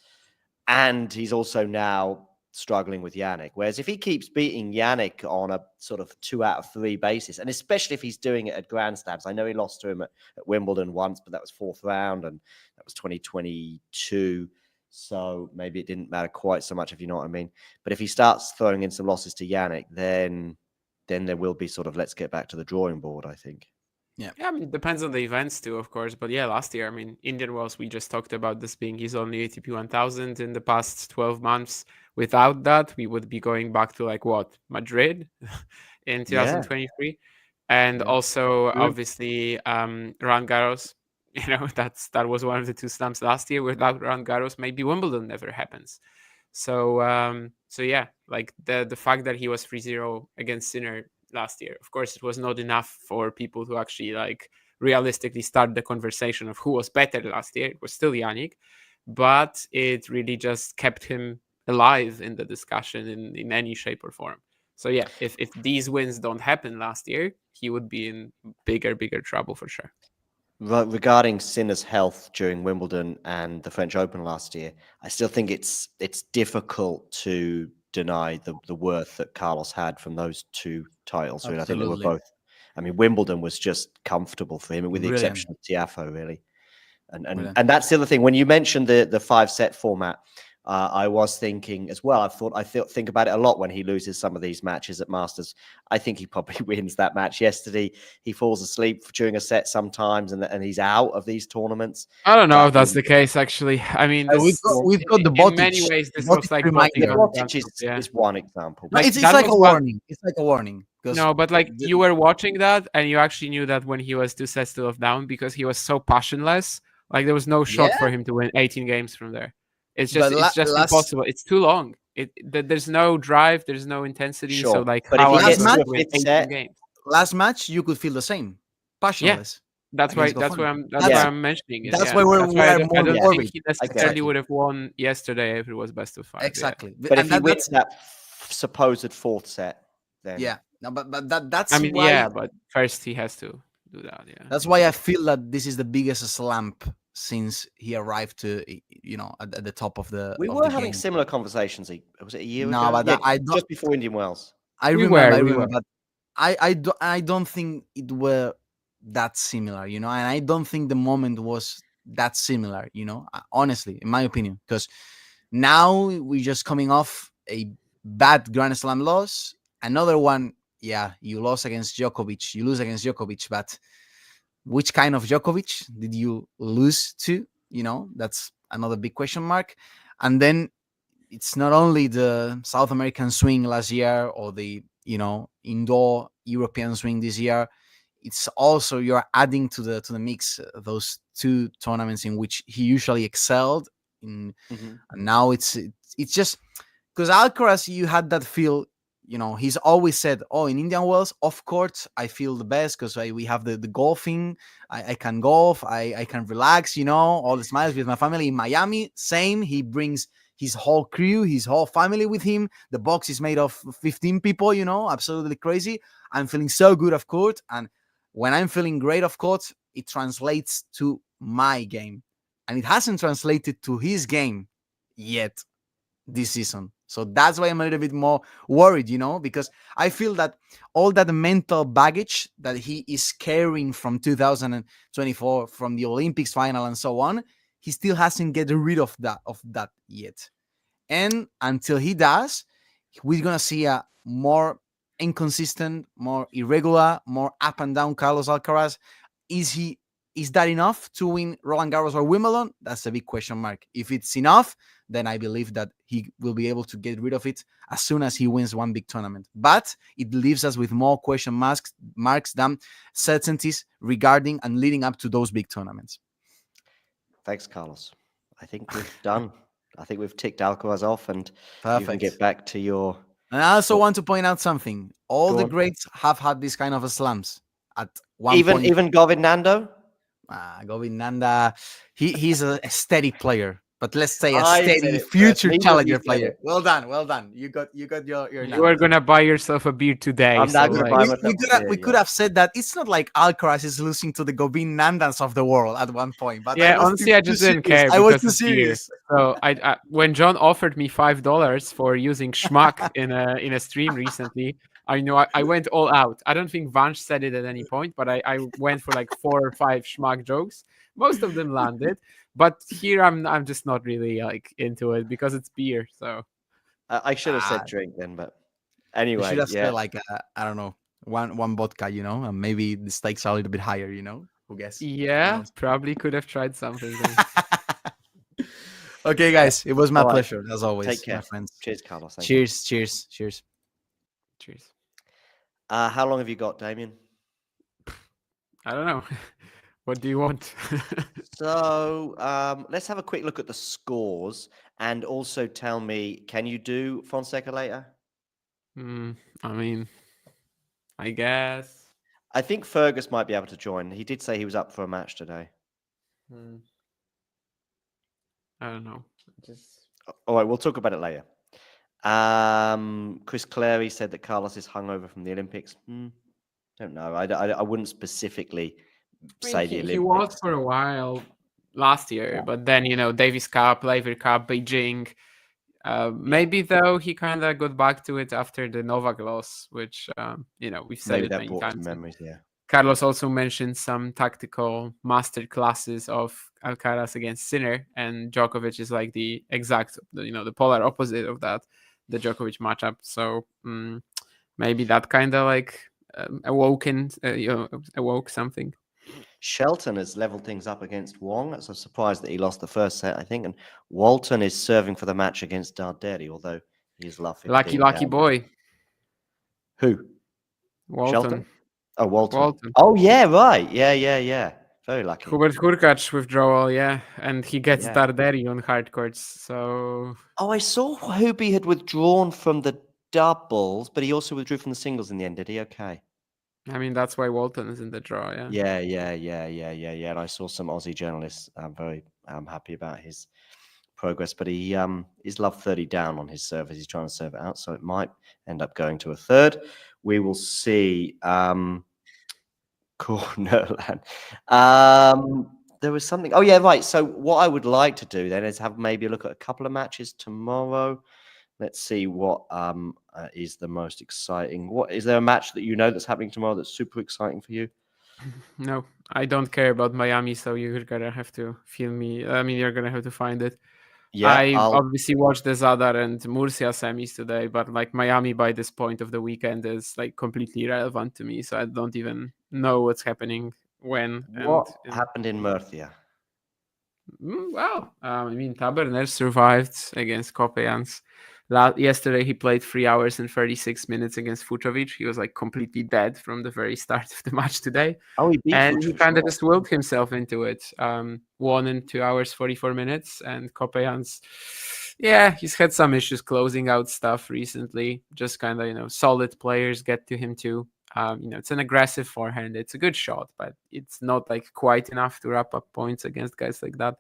and he's also now struggling with Jannik. Whereas if he keeps beating Jannik on a sort of 2 out of 3 basis, and especially if he's doing it at Grand Slams, I know he lost to him at Wimbledon once, but that was 4th round, and that was 2022. So maybe it didn't matter quite so much, if you know what I mean. But if he starts throwing in some losses to Jannik, then there will be sort of let's get back to the drawing board, I think. Yeah, I mean, it depends on the events too, of course. But yeah, last year, I mean, Indian Wells, we just talked about this being his only ATP 1000 in the past 12 months. Without that, we would be going back to Madrid in 2023. And Yeah. also, Good. obviously, Roland Garros. That was one of the 2 slams last year. Without Roland Garros, maybe Wimbledon never happens. So yeah, like the fact that he was 3-0 against Sinner last year, of course, it was not enough for people to actually like realistically start the conversation of who was better last year. It was still Yannick, but it really just kept him alive in the discussion in any shape or form. So yeah, if these wins don't happen last year, he would be in bigger trouble for sure. Regarding Sinner's health during Wimbledon and the French Open last year, I still think it's difficult to deny the worth that Carlos had from those 2 titles. Really. I think they were Absolutely. both. I mean, Wimbledon was just comfortable for him, with the Brilliant. exception of Tiafoe, really. And Brilliant. that's the other thing. When you mentioned the 5-set format, I was thinking as well. I think about it a lot when he loses some of these matches at Masters. I think he probably wins that match yesterday. He falls asleep during a set sometimes, and he's out of these tournaments. I don't know But if that's the case, actually. I mean, this, we've got the in many Botic. ways, this Botic looks like reminder. Botic on Botic Danskop, is one example. No, Like, it's that like a was one- warning. It's like a warning. No, but like you were watching that, and you actually knew that when he was 2 sets to love down, because he was so passionless. Like there was no shot for him to win 18 games from there. It's just impossible. It's too long. There's no drive. There's no intensity. Sure. So like, But how if he are you gets going to to a win 5th 18 set, games? Last match, you could feel the same. Passionless. That's why. against That's why Goffin. I'm mentioning it. That's yeah. why we I are don't, more I don't worried. think he necessarily would have won yesterday if it was best of 5. Exactly. but And if he wins that supposed 4th set, then yeah. No, but that's I mean, why. yeah, but first he has to do that. Yeah. That's why I feel that this is the biggest slump since he arrived to at the top of the. we of were the having game. similar conversations. Was it a year No, ago? but I don't. Just before Indian Wells. I We remember, were. but I don't think it were that similar, and I don't think the moment was that similar, honestly, in my opinion, because now we're just coming off a bad Grand Slam loss, another one, yeah, you lose against Djokovic, but which kind of Djokovic did you lose to? That's another big question mark. And then it's not only the South American swing last year or the indoor European swing this year. It's also you're adding to the mix those 2 tournaments in which he usually excelled. And now it's just because Alcaraz, you had that feel. He's always said, "Oh, in Indian Wells, off court, I feel the best because we have the golfing. I can golf. I can relax. All the smiles with my family. In Miami, same. He brings his whole crew, his whole family with him. The box is made of 15 people. Absolutely crazy. I'm feeling so good off court, and when I'm feeling great off court, it translates to my game, and it hasn't translated to his game yet this season. So that's why I'm a little bit more worried, because I feel that all that mental baggage that he is carrying from 2024, from the Olympics final and so on, he still hasn't get rid of that yet. And until he does, we're going to see a more inconsistent, more irregular, more up and down Carlos Alcaraz. Is that enough to win Roland Garros or Wimbledon? That's a big question mark. If it's enough, then I believe that he will be able to get rid of it as soon as he wins one big tournament. But it leaves us with more question marks than certainties regarding and leading up to those big tournaments. Thanks, Carlos. I think we've done. I think we've ticked Alcaraz off, and Perfect. you can get back to your. And I also want to point out something. All the greats have had this kind of slumps at one point. Even Govind Nando? Govind Nanda, he's a steady player, but let's say a steady future challenger player. Well done. You got your. You are gonna buy yourself a beer today. I'm not gonna buy myself a beer, we could have said that it's not like Alcaraz is losing to the Govind Nandans of the world at one point. But yeah, honestly, I just didn't care. I was too serious. So I when John offered me $5 for using schmuck in a stream recently, I went all out. I don't think Vansh said it at any point, but I went for like 4 or 5 schmuck jokes. Most of them landed, but here I'm just not really like into it because it's beer. So I should have said drink then, but anyway, you should have said like I don't know, one vodka, and maybe the stakes are a little bit higher. Who guess? Yeah, probably could have tried something. Okay, guys, it was my pleasure as always. Take care, my friends. Cheers, Carlos. Cheers. Cheers. How long have you got, Damien? I don't know. What do you want? So let's have a quick look at the scores and also tell me, can you do Fonseca later? I mean, I guess. I think Fergus might be able to join. He did say he was up for a match today. I don't know. Just All right, we'll talk about it later. Chris Clary said that Carlos is hungover from the Olympics. Don't know. I wouldn't specifically say the Olympics. he was for a while last year, but then Davis Cup, Laver Cup, Beijing. Maybe though he kind of got back to it after the Novak loss, which we've said Maybe it that many brought times. some memories. Yeah. Carlos also mentioned some tactical master classes of Alcaraz against Sinner, and Djokovic is like the exact, the polar opposite of that, the Djokovic matchup. So maybe that kind of like awoke something. Shelton has leveled things up against Wong. That's a surprise that he lost the first set, I think. And Walton is serving for the match against Darderi, although he's lucky. Lucky boy. Who? Walton. Shelton? Oh, Walton. Oh, yeah, right. Yeah. Very lucky. Hubert Hurkacz withdrawal, yeah. And he gets Darderi on hard courts, so... Oh, I saw Hubie had withdrawn from the doubles, but he also withdrew from the singles in the end, did he? Okay. I mean, that's why Walton is in the draw, yeah. Yeah. And I saw some Aussie journalists very happy about his progress, but he's love 30 down on his serve as he's trying to serve it out, so it might end up going to a third. We will see. Cornerland. There was something. Oh yeah, right. So what I would like to do then is have maybe a look at a couple of matches tomorrow. Let's see what is the most exciting. What is there a match that that's happening tomorrow that's super exciting for you? No, I don't care about Miami, so you're gonna have to feel me. I mean, you're gonna have to find it. Yeah, I obviously watched the Zadar and Murcia semis today, but like Miami by this point of the weekend is like completely irrelevant to me, so I don't even know what's happening when. What happened in Murcia? Well, I mean, Taberner survived against Kopejans. Yesterday, he played 3 hours and 36 minutes against Fucovic. He was like completely dead from the very start of the match today. Oh, he beat Fucovic. He kind of just willed himself into it. Won in 2 hours, 44 minutes. And Kopejans, he's had some issues closing out stuff recently. Just kind of, solid players get to him too. It's an aggressive forehand. It's a good shot, but it's not like quite enough to wrap up points against guys like that.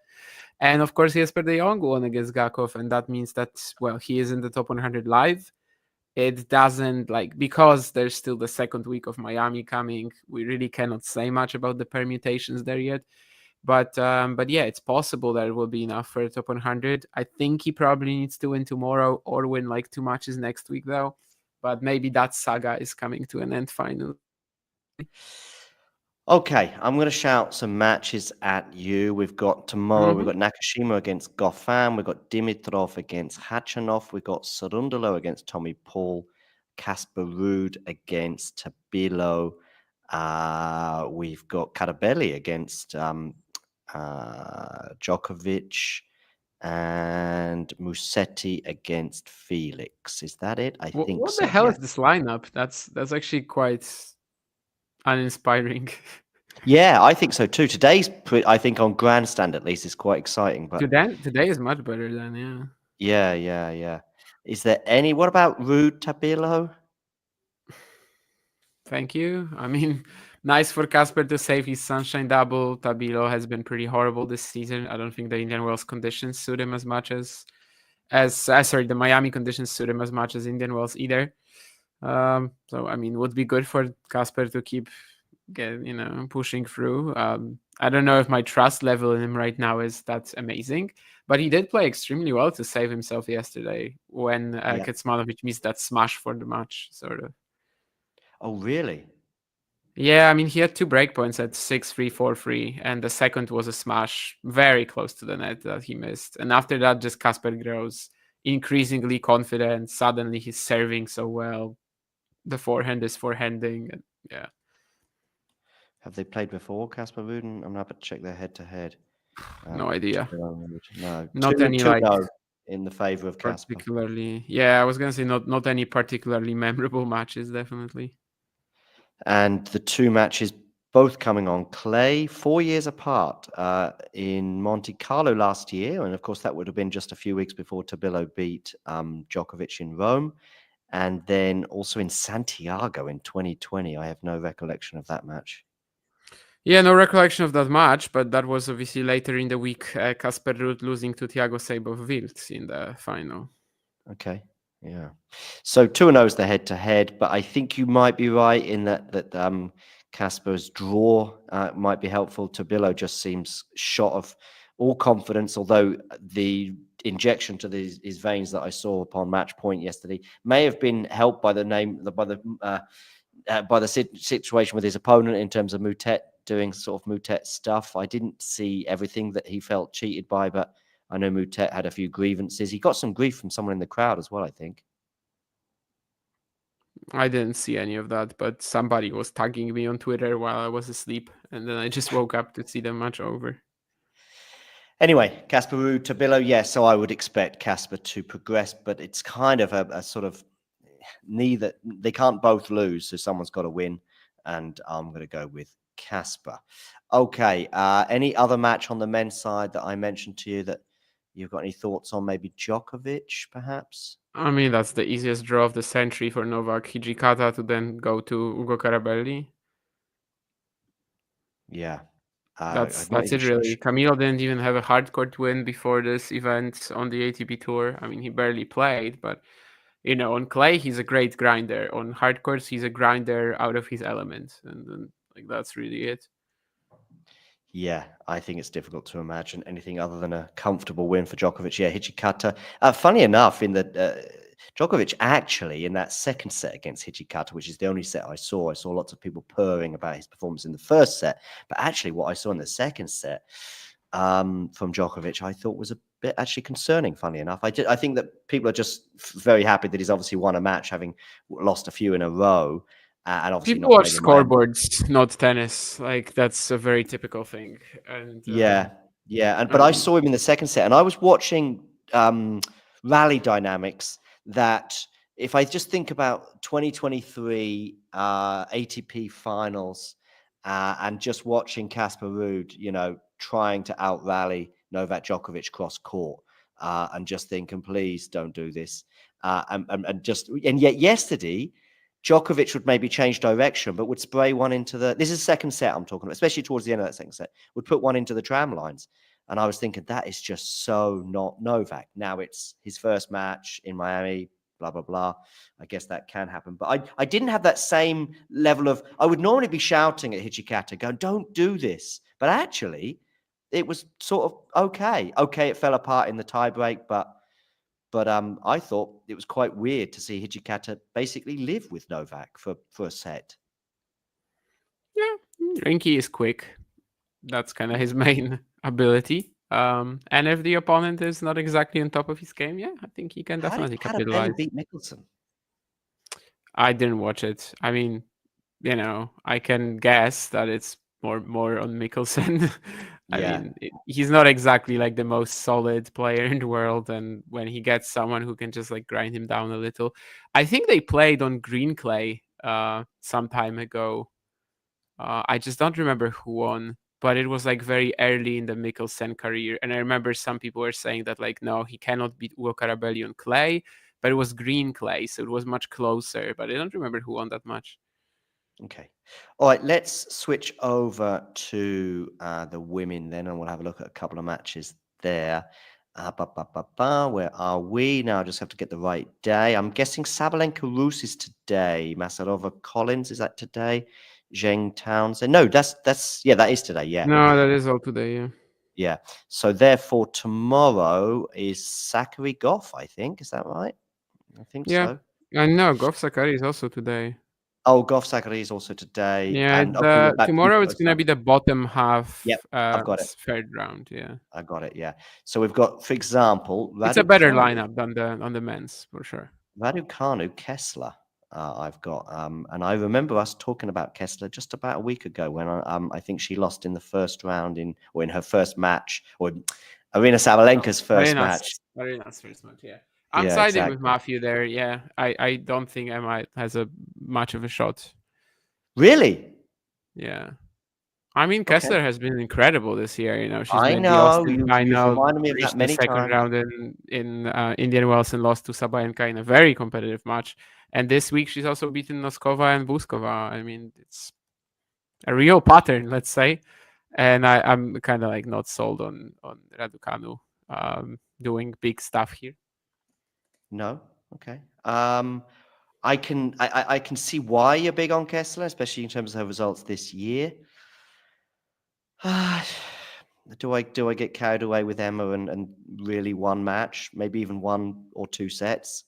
And of course, Jesper de Jong won against Gakov, and that means that, well, he is in the top 100 live. It doesn't because there's still the second week of Miami coming. We really cannot say much about the permutations there yet. But yeah, it's possible that it will be enough for the top 100. I think he probably needs to win tomorrow or win like 2 matches next week, though. But maybe that saga is coming to an end finally. Okay, I'm going to shout some matches at you. We've got tomorrow, we've got Nakashima against Goffin, we've got Dimitrov against Khachanov, we've got Cerundolo against Tommy Paul, Casper Ruud against Tabilo, we've got Carabelli against Djokovic, and Musetti against Felix. Is that it? I think so. What the hell is this lineup? That's actually quite uninspiring. Yeah, I think so too. Today's, I think on grandstand at least, is quite exciting. But today is much better than Yeah. Is there any? What about Ruud Tabilo? Thank you. I mean, nice for Casper to save his Sunshine double. Tabilo has been pretty horrible this season. I don't think the Indian Wells conditions suit him as much as the Miami conditions suit him as much as Indian Wells either. So I mean, would be good for Casper to keep pushing through. I don't know if my trust level in him right now is that amazing, but he did play extremely well to save himself yesterday when Kecmanovic missed that smash for the match, sort of. Oh, really? Yeah, I mean, he had 2 breakpoints at 6-3, 4-3, and the second was a smash very close to the net that he missed. And after that, just Casper grows increasingly confident. Suddenly, he's serving so well. The forehand is forehanding. And, yeah. Have they played before, Casper Ruud? I'm going to have to check their head-to-head. No idea. No. Not any like in the favor of Casper. Particularly. Yeah, I was going to say not any particularly memorable matches, definitely. And the 2 matches both coming on clay 4 years apart in Monte Carlo last year. And of course, that would have been just a few weeks before Tabilo beat Djokovic in Rome. And then also in Santiago in 2020. I have no recollection of that match. Yeah, no recollection of that match, but that was obviously later in the week. Casper Ruud losing to Thiago Seyboth-Wild in the final. Okay, yeah. So 2-0 is the head-to-head, but I think you might be right in that Casper's draw might be helpful. Tabilo just seems shot of all confidence, although the injection to his veins that I saw upon match point yesterday may have been helped by the situation with his opponent in terms of Moutet doing sort of Moutet stuff. I didn't see everything that he felt cheated by, but I know Moutet had a few grievances. He got some grief from someone in the crowd as well, I think. I didn't see any of that, but somebody was tagging me on Twitter while I was asleep, and then I just woke up to see the match over. Anyway, Casper Ruud, Tabilo, yes, so I would expect Casper to progress, but it's kind of a sort of neither. They can't both lose, so someone's got to win, and I'm going to go with Casper. Okay, any other match on the men's side that I mentioned to you that you've got any thoughts on? Maybe Djokovic, perhaps? I mean, that's the easiest draw of the century for Novak Hijikata to then go to Ugo Carabelli. Yeah. That's it, really. Camilo didn't even have a hardcourt win before this event on the ATP Tour. I mean, he barely played, but, you know, on clay, he's a great grinder. On hardcourts, he's a grinder out of his element. And like, that's really it. Yeah, I think it's difficult to imagine anything other than a comfortable win for Djokovic. Yeah, Hijikata. Funny enough, in the Djokovic actually in that second set against Hijikata, which is the only set I saw lots of people purring about his performance in the first set. But actually, what I saw in the second set from Djokovic, I thought was a bit actually concerning. Funny enough, I think that people are just very happy that he's obviously won a match, having lost a few in a row. And obviously people watch scoreboards, not tennis. Like, that's a very typical thing. And yeah. But I saw him in the second set, and I was watching rally dynamics. That if I just think about 2023 ATP finals and just watching Casper Ruud, you know, trying to out rally Novak Djokovic cross court, and just thinking, please don't do this. And yet yesterday, Djokovic would maybe change direction, but would spray one into this is the second set I'm talking about, especially towards the end of that second set, would put one into the tram lines. And I was thinking, that is just so not Novak. Now it's his first match in Miami, blah, blah, blah. I guess that can happen. But I didn't have that same level of, I would normally be shouting at Hijikata, going, don't do this. But actually, it was sort of okay. Okay, it fell apart in the tiebreak, but I thought it was quite weird to see Hijikata basically live with Novak for a set. Yeah, Rinky is quick. That's kind of his main ability. And if the opponent is not exactly on top of his game, yeah, I think he can definitely capitalize. How did beat Mickelson? I didn't watch it. I mean, you know, I can guess that it's more on Mickelson. I mean, he's not exactly like the most solid player in the world, and when he gets someone who can just like grind him down a little, I think they played on green clay some time ago. I just don't remember who won, but it was like very early in the Mickelson career, and I remember some people were saying that like, no, he cannot beat Ugo Carabelli on clay, but it was green clay, so it was much closer. But I don't remember who won that match. Okay. All right, let's switch over to the women then, and we'll have a look at a couple of matches there. Where are we? Now I just have to get the right day. I'm guessing Sabalenka Rus is today. Masarova Collins, is that today? Zheng Townsend. No, that is today, yeah. No, that is all today, yeah. Yeah. So therefore tomorrow is Sakkari Goff, I think. Is that right? I think so. I know Goff Sakkari is also today. Oh, Goff Sakkari is also today. Yeah, and tomorrow it's going to be the bottom half. Yep, I've got it. Third round, yeah. I got it, yeah. So we've got, for example, it's a better lineup than on the men's, for sure. Raducanu Kessler, I've got. And I remember us talking about Kessler just about a week ago when I think she lost in the first round in her first match, or Arina Sabalenka's first match. Arina's first match, yeah. I'm siding with Matthew there. Yeah, I don't think Emma has much of a shot. Really? Yeah. I mean, Okay. Kessler has been incredible this year. She's I made the know. Austin You've final, reminded me of that reached the many second times. round in Indian Wells and lost to Sabalenka in a very competitive match. And this week she's also beaten Noskova and Vuskova. I mean, it's a real pattern, let's say. And I'm kind of like not sold on Raducanu doing big stuff here. No. Okay. I can see why you're big on Kessler, especially in terms of her results this year. Do I get carried away with Emma and really one match, maybe even 1 or 2 sets?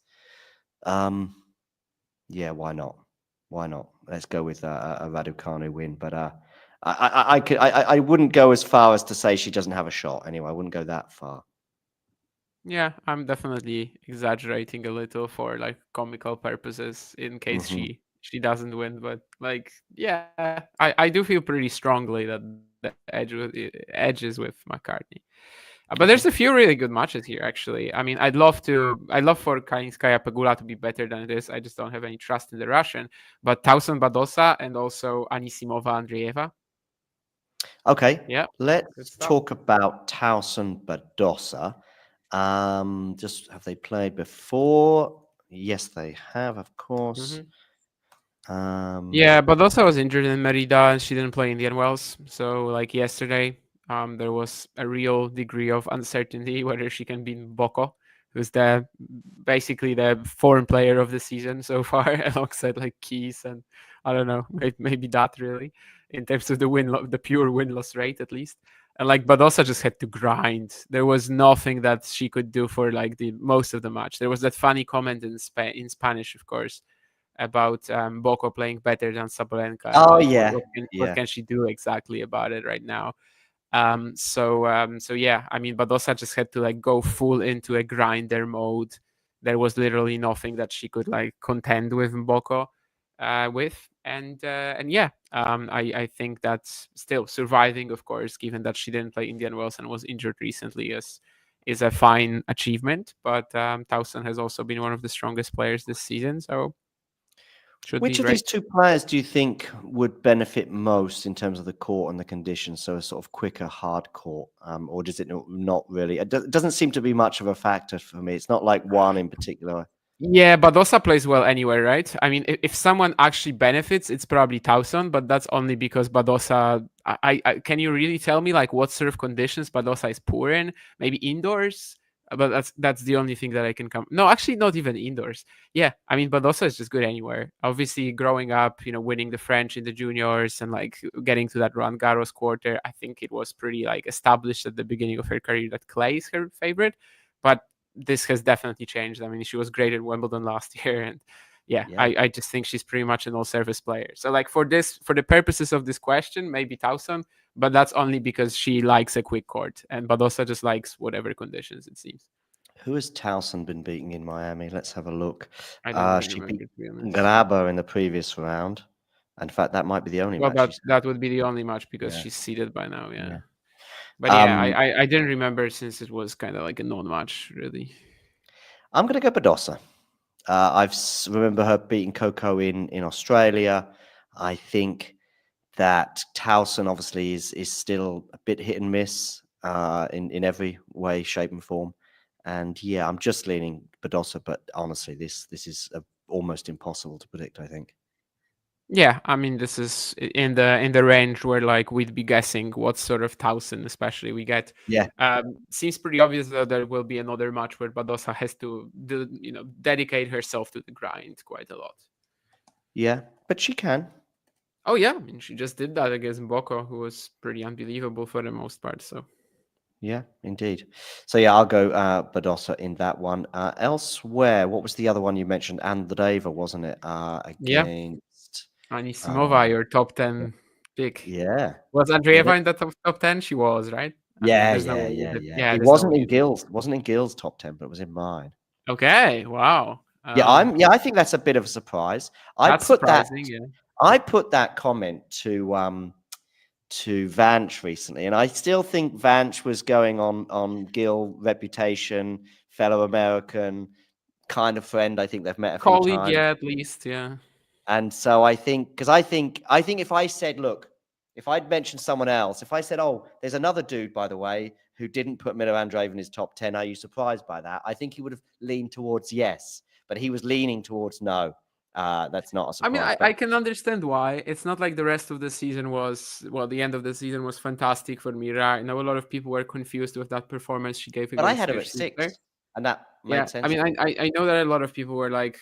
Yeah, why not? Why not? Let's go with a Raducanu win. But I wouldn't go as far as to say she doesn't have a shot. Anyway, I wouldn't go that far. Yeah, I'm definitely exaggerating a little for like comical purposes in case she doesn't win. But like, yeah, I do feel pretty strongly that the edge is with McCartney. But there's a few really good matches here, actually. I mean, I'd love for Kalinskaya Pegula to be better than this. I just don't have any trust in the Russian. But Tauson Badosa and also Anisimova Andreeva. Okay. Yeah. Let's talk about Tauson Badosa. Just have they played before? Yes, they have, of course. Yeah, Badosa was injured in Merida and she didn't play Indian Wells. So like yesterday, there was a real degree of uncertainty whether she can beat Boko, who's basically the foreign player of the season so far, alongside like Keys and I don't know, maybe that really in terms of the pure win-loss rate at least. And like Badosa just had to grind. There was nothing that she could do for like the most of the match. There was that funny comment in Spanish, of course, about Boko playing better than Sabalenka. Oh like, yeah. What can she do exactly about it right now? So yeah, I mean, Badosa just had to like go full into a grinder mode. There was literally nothing that she could like contend with Boko with, and yeah, I think that's still surviving, of course, given that she didn't play Indian Wells and was injured recently, is a fine achievement. But Tauson has also been one of the strongest players this season, so. Which of these two players do you think would benefit most in terms of the court and the conditions? So a sort of quicker hard court, or does it not really? It doesn't seem to be much of a factor for me. It's not like one in particular. Yeah, Badosa plays well anywhere, right? I mean, if someone actually benefits, it's probably Tauson, but that's only because Badosa. Can you really tell me like what sort of conditions Badosa is poor in? Maybe indoors, but that's the only thing that I can come. No, actually, not even indoors. Yeah, I mean, Badosa is just good anywhere. Obviously, growing up, winning the French in the juniors and like getting to that Roland Garros quarter, I think it was pretty like established at the beginning of her career that clay is her favorite, but this has definitely changed. I mean, she was great at Wimbledon last year, and yeah. I just think she's pretty much an all-service player. So like for the purposes of this question, maybe Tauson, but that's only because she likes a quick court, and Badosa just likes whatever conditions, it seems. Who has Tauson been beating in Miami? Let's have a look. I don't She remember, beat to be honest. Grabo in the previous round. In fact, that might be the only match. Well, that would be the only match because she's seeded by now. Yeah. But I didn't remember since it was kind of like a non-match, really. I'm going to go Badosa. I remember her beating Coco in Australia. I think that Tauson obviously is still a bit hit and miss in every way, shape, and form. And yeah, I'm just leaning Badosa, but honestly, this is almost impossible to predict, I think. Yeah, I mean, this is in the range where like we'd be guessing what sort of Tauson, especially we get. Yeah. Seems pretty obvious that there will be another match where Badosa has to dedicate herself to the grind quite a lot. Yeah, but she can. Oh yeah, I mean, she just did that against Boko, who was pretty unbelievable for the most part. So. Yeah, indeed. So yeah, I'll go Badosa in that one. Elsewhere, what was the other one you mentioned? Andreeva, wasn't it? Against Anisimova, your top 10 pick. Yeah. Was Andreeva in the top 10? She was, right? Yeah. It wasn't in Gil's. Wasn't in Gil's top 10, but it was in mine. Okay. Wow. I think that's a bit of a surprise. I put that comment to Vance recently, and I still think Vance was going on Gil reputation, fellow American, kind of friend. I think they've met a few colleague, times. yeah, at least, yeah. And so I think if I said, look, If I'd mentioned someone else, if I said, "Oh, there's another dude, by the way, who didn't put Milo Andreeva in his top 10, are you surprised by that?" I think he would have leaned towards yes, but he was leaning towards no. That's not a surprise. I mean, I can understand why. It's not like the rest of the season was, well, the end of the season was fantastic for Mira. I know a lot of people were confused with that performance she gave But I against had her her at sister. 6, and that made sense. I mean, I know that a lot of people were like,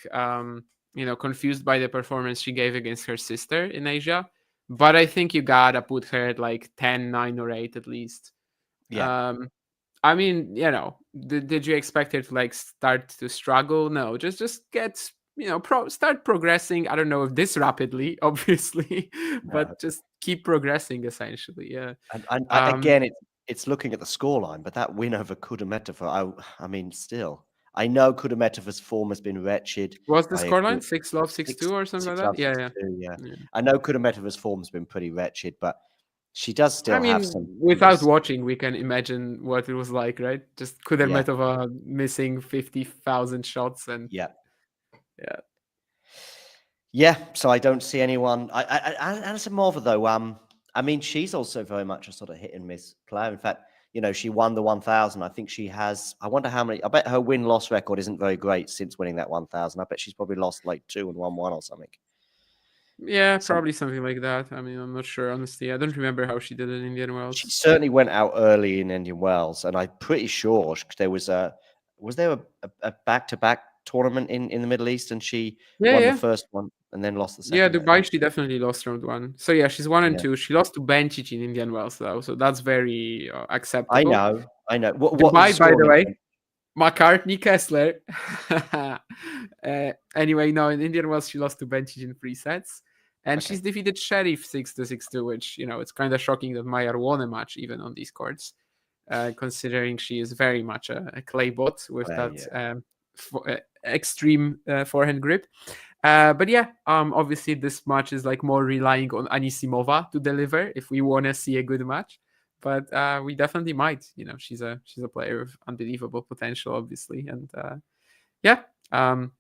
confused by the performance she gave against her sister in Asia. But I think you gotta put her at like 10, 9, or 8 at least. Yeah. I mean, did you expect her to like start to struggle? No, just get, start progressing. I don't know if this rapidly, obviously, but just keep progressing essentially. Yeah. And again, it's looking at the scoreline, but that win over Kudermetova, I mean, still, I know Kudermetova's form has been wretched. What's the scoreline? 6-love, 6-2 or something like that? Yeah. Yeah. I know Kudermetova's form's been pretty wretched, but she does still have some. Without watching, we can imagine what it was like, right? Just Kudermetova missing 50,000 shots and yeah. So I don't see anyone. Anisimova, though, I mean, she's also very much a sort of hit and miss player. In fact, she won the 1,000. I think she has. I wonder how many. I bet her win-loss record isn't very great since winning that 1,000. I bet she's probably lost like 2 and won 1 or something. Yeah, probably something like that. I mean, I'm not sure, honestly. I don't remember how she did it in Indian Wells. She certainly went out early in Indian Wells, and I'm pretty sure there was a back-to-back tournament in the Middle East, and she won the first one and then lost the second. Yeah, Dubai, she definitely lost round 1. So yeah, she's 1 and 2. She lost to Bencic in Indian Wells, though, so that's very acceptable. I know. Dubai, by the way, McCartney, Kessler. Anyway, no, in Indian Wells, she lost to Bencic in 3 sets. And she's defeated Sheriff 6-6-2, which, it's kind of shocking that Mayer won a match even on these courts, considering she is very much a clay bot with extreme forehand grip. But obviously this match is like more relying on Anisimova to deliver if we want to see a good match. But we definitely might. She's a player of unbelievable potential, obviously, and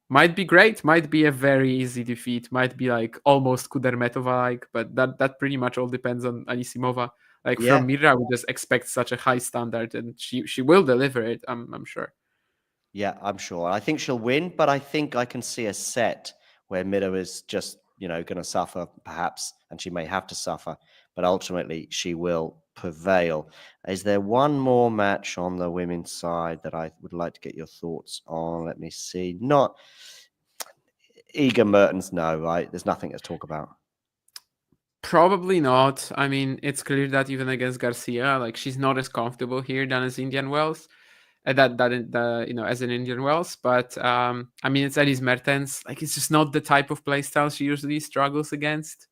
might be great. Might be a very easy defeat. Might be like almost Kudermetova-like, but that pretty much all depends on Anisimova. Like from Mira, we just expect such a high standard, and she will deliver it. I'm sure. Yeah, I'm sure. I think she'll win, but I think I can see a set where Mira is just going to suffer, perhaps, and she may have to suffer, but ultimately she will prevail. Is there one more match on the women's side that I would like to get your thoughts on? Let me see. Not Iga Mertens, no, right? There's nothing to talk about. Probably not. I mean, it's clear that even against Garcia, like she's not as comfortable here than as Indian Wells. As an Indian Wells, but I mean, it's Elise Mertens. Like, it's just not the type of play style she usually struggles against.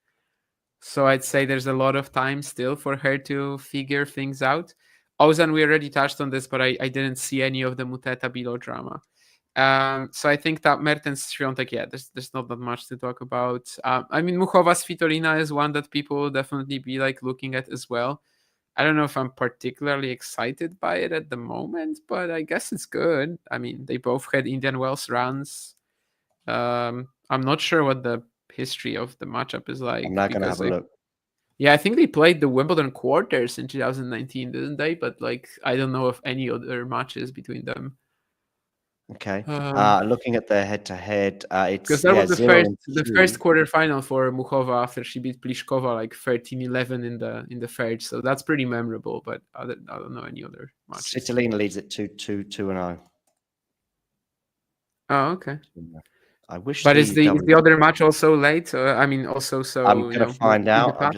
So I'd say there's a lot of time still for her to figure things out. Ozan, we already touched on this, but I didn't see any of the Muteta Bilo drama. So I think that Mertens Świątek, there's not that much to talk about. I mean, Muchova Svitolina is one that people will definitely be like looking at as well. I don't know if I'm particularly excited by it at the moment, but I guess it's good. I mean, they both had Indian Wells runs. I'm not sure what the history of the matchup is like. I'm not going to have a look. Yeah, I think they played the Wimbledon quarters in 2019, didn't they? But like, I don't know of any other matches between them. Okay. Looking at their head-to-head, it's because that was the first quarterfinal for Muchova after she beat Pliskova like 13-11 in the third. So that's pretty memorable. But I don't know any other matches. Svitolina leads it 2-0. Oh, okay. I wish. But is the other match also late? I mean, also so. I'm going to find out. I'm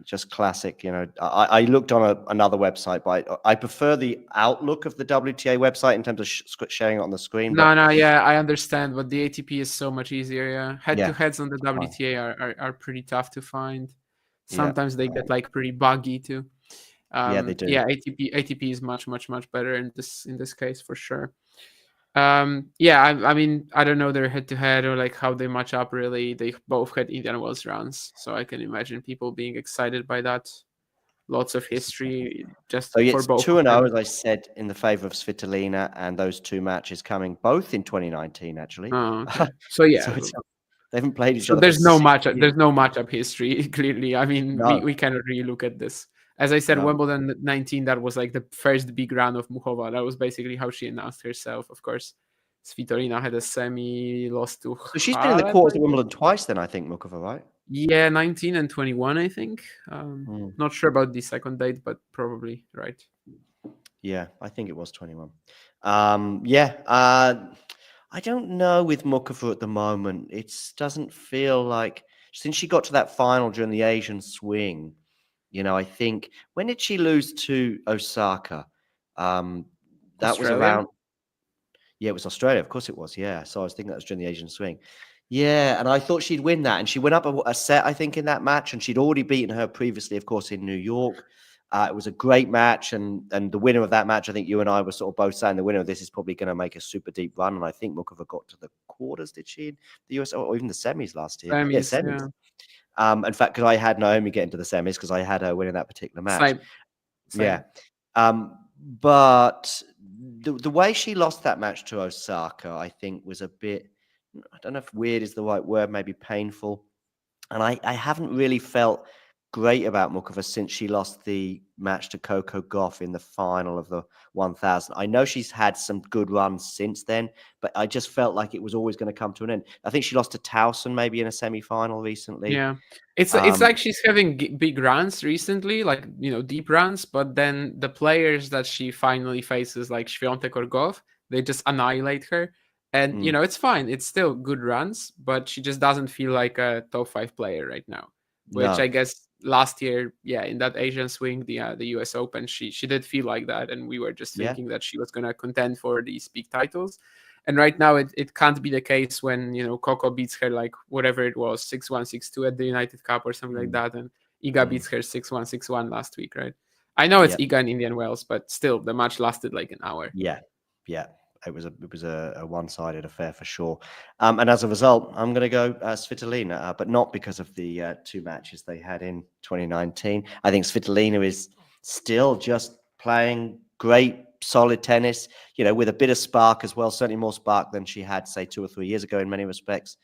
just classic. I looked on another website, but I prefer the outlook of the WTA website in terms of sharing it on the screen. No, I understand, but the ATP is so much easier. Yeah, head-to-heads on the WTA are pretty tough to find. Sometimes they get like pretty buggy too. They do. Yeah, ATP is much better in this case for sure. I mean, I don't know their head-to-head or like how they match up really. They both had Indian Wells rounds, so I can imagine people being excited by that. Lots of history just for both. 2-0, as I said, in the favor of Svitolina, and those two matches coming both in 2019, actually. Oh, okay. So They haven't played each So other. there's for no 6 matchup. years. There's no matchup history. Clearly, I mean, No. we cannot really look at this. As I said, No. Wimbledon 19. That was like the first big run of Muchova. That was basically how she announced herself. Of course, Svitolina had a semi, lost to. So she's been in the Halep, quarters I at think. Wimbledon twice. Then I think Mukova, right? Yeah, 19 and 21, I think. Not sure about the second date, but probably right. Yeah, I think it was 21. I don't know with Mukova at the moment. It doesn't feel like since she got to that final during the Asian swing. I think when did she lose to Osaka? That was Australia? around. Yeah, it was Australia. Of course it was. Yeah. So I was thinking that was during the Asian swing. Yeah. And I thought she'd win that. And she went up a set, I think, in that match. And she'd already beaten her previously, of course, in New York. It was a great match. And the winner of that match, I think you and I were sort of both saying the winner of this is probably going to make a super deep run. And I think Mukova got to the quarters, did she? In the US or even the semis last year? Yeah, semis. In fact, because I had Naomi getting to the semis because I had her winning that particular match. Same. Yeah. But the way she lost that match to Osaka, I think, was a bit, I don't know if weird is the right word, maybe painful. And I haven't really felt great about Mukova since she lost the match to Coco Gauff in the final of the 1000. I know she's had some good runs since then, but I just felt like it was always going to come to an end. I think she lost to Towson maybe in a semi-final recently. Yeah, it's like she's having big runs recently, like deep runs. But then the players that she finally faces, like Świątek or Gauff, they just annihilate her. And it's fine. It's still good runs, but she just doesn't feel like a top 5 player right now. Which I guess last year, in that Asian swing, the US Open, she did feel like that, and we were just thinking that she was gonna contend for these big titles. And right now, it can't be the case when Coco beats her like whatever it was 6-1, 6-2 at the United Cup or something like that, and Iga beats her 6-1, 6-1 last week, right? I know it's Iga in Indian Wells, but still, the match lasted like an hour. Yeah. It was a one-sided affair for sure. And as a result, I'm going to go Svitolina, but not because of the 2 matches they had in 2019. I think Svitolina is still just playing great, solid tennis, with a bit of spark as well, certainly more spark than she had, say, 2 or 3 years ago in many respects.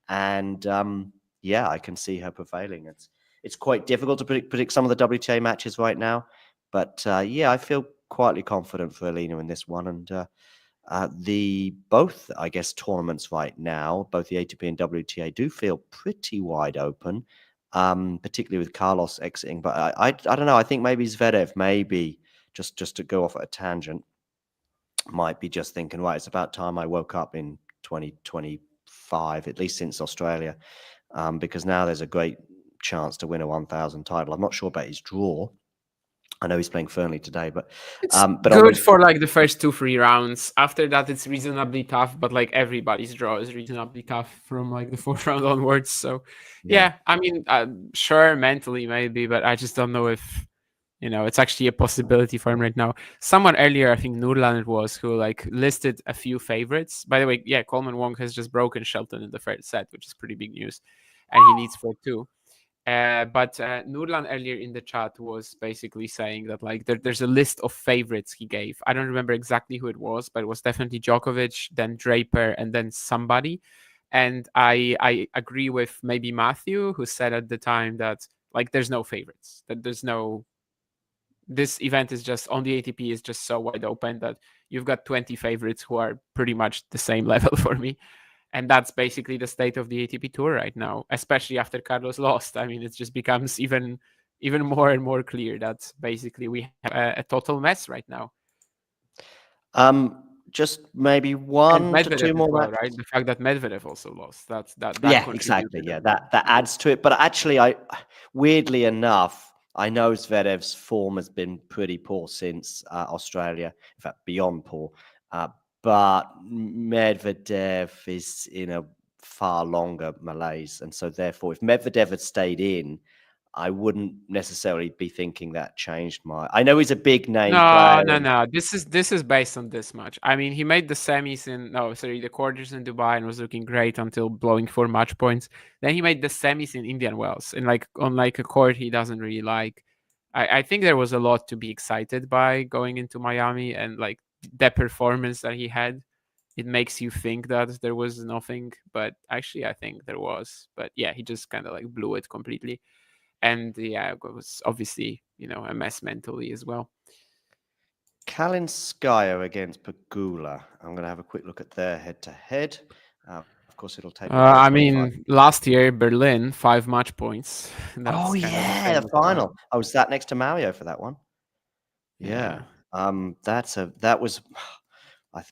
And I can see her prevailing. It's quite difficult to predict some of the WTA matches right now. But I feel quietly confident for Alina in this one. And both, I guess, tournaments right now, both the ATP and WTA, do feel pretty wide open, particularly with Carlos exiting. But I don't know. I think maybe Zverev, maybe just to go off at a tangent, might be just thinking, right, it's about time I woke up in 2025, at least since Australia, because now there's a great chance to win a 1000 title. I'm not sure about his draw. I know he's playing Fernley today, but it's good for like the first 2-3 rounds. After that, it's reasonably tough, but like everybody's draw is reasonably tough from like the 4th round onwards. So I mean, sure, mentally maybe, but I just don't know if it's actually a possibility for him right now. Someone earlier, I think Nurlan it was, who like listed a few favorites. By the way, Coleman Wong has just broken Shelton in the first set, which is pretty big news, and he needs 4-2. But Nurlan earlier in the chat was basically saying that like there's a list of favorites he gave. I don't remember exactly who it was, but it was definitely Djokovic, then Draper, and then somebody. And I agree with maybe Matthew, who said at the time that like there's no favorites, that this event is just on the ATP is just so wide open that you've got 20 favorites who are pretty much the same level for me. And that's basically the state of the ATP Tour right now, especially after Carlos lost. I mean, it just becomes even more and more clear that basically we have a total mess right now. Just maybe 1 to 2 more, well, right? The fact that Medvedev also lost, that exactly. Yeah, that adds to it. But actually, weirdly enough, I know Zverev's form has been pretty poor since Australia. In fact, beyond poor. But Medvedev is in a far longer malaise. And so therefore, if Medvedev had stayed in, I wouldn't necessarily be thinking that changed my... I know he's a big name player. No. This is based on this match. I mean, he made the semis the quarters in Dubai and was looking great until blowing 4 match points. Then he made the semis in Indian Wells and on a court he doesn't really like. I think there was a lot to be excited by going into Miami and like the performance that he had. it makes you think that there was nothing, but actually I think there was. But yeah, he just kind of like blew it completely, and yeah, it was obviously a mess mentally as well. Kalinskaya against Pegula. I'm going to have a quick look at their head-to-head. Of course, it'll take me about I 25 mean, last year Berlin 5 match points. Oh That's kind of the yeah, the famous final. one. I was sat next to Mario for that one. Yeah. Yeah. That was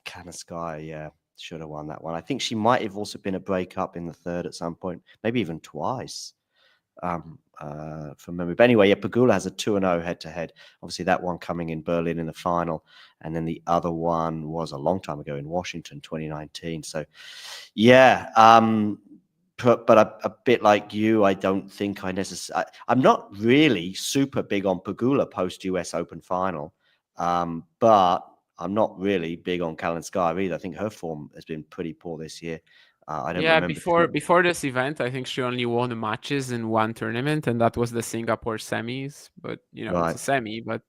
Kalinskaya, yeah, should have won that one. I think she might have also been a breakup in the third at some point, maybe even twice. From memory. But anyway, yeah, Pegula has a 2-0 head-to-head. Obviously, that one coming in Berlin in the final, and then the other one was a long time ago in Washington, 2019. So, yeah, but a bit like you, I don't think I necessarily. I'm not really super big on Pegula post US Open final, but I'm not really big on Kalinskaya either. I think her form has been pretty poor this year. I don't Yeah, remember. before this event, I think she only won matches in one tournament, and that was the Singapore semis. But it's a semi, but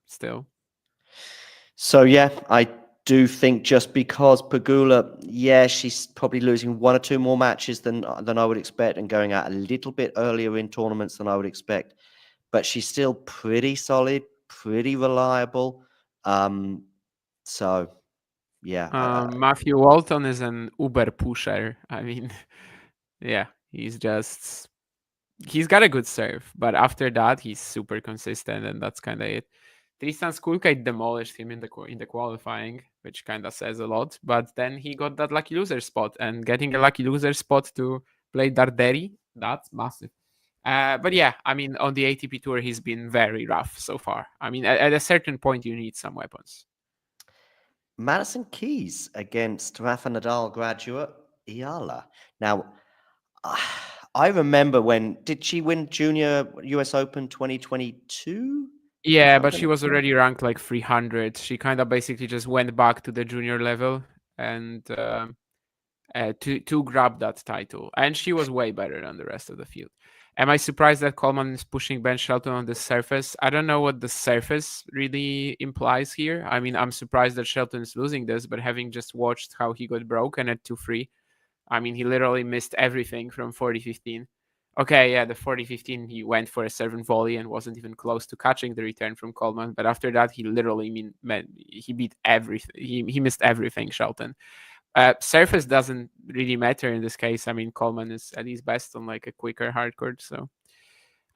still. So yeah, I do think just because Pegula, yeah, she's probably losing 1 or 2 more matches than I would expect, and going out a little bit earlier in tournaments than I would expect, but she's still pretty solid, pretty reliable. So yeah, Matthew Walton is an uber pusher. I mean, yeah, he's got a good serve, but after that he's super consistent, and that's kind of it. Tristan Skulka demolished him in the qualifying, which kind of says a lot. But then he got that lucky loser spot, and getting a lucky loser spot to play Darderi, that's massive. But yeah, I mean, on the ATP tour, he's been very rough so far. I mean, at a certain point, you need some weapons. Madison Keys against Rafa Nadal graduate Iala. Now, I remember did she win Junior US Open 2022? Yeah, but she was already ranked like 300. She kind of basically just went back to the junior level and to grab that title. And she was way better than the rest of the field. Am I surprised that Coleman is pushing Ben Shelton on the surface? I don't know what the surface really implies here. I mean, I'm surprised that Shelton is losing this, but having just watched how he got broken at 2-3, I mean, he literally missed everything from 40-15. Okay, yeah, the 40-15, he went for a serve and volley and wasn't even close to catching the return from Coleman. But after that, he literally he beat everything. He missed everything, Shelton. Surface doesn't really matter in this case. I mean, Coleman is at his best on like a quicker hard court. So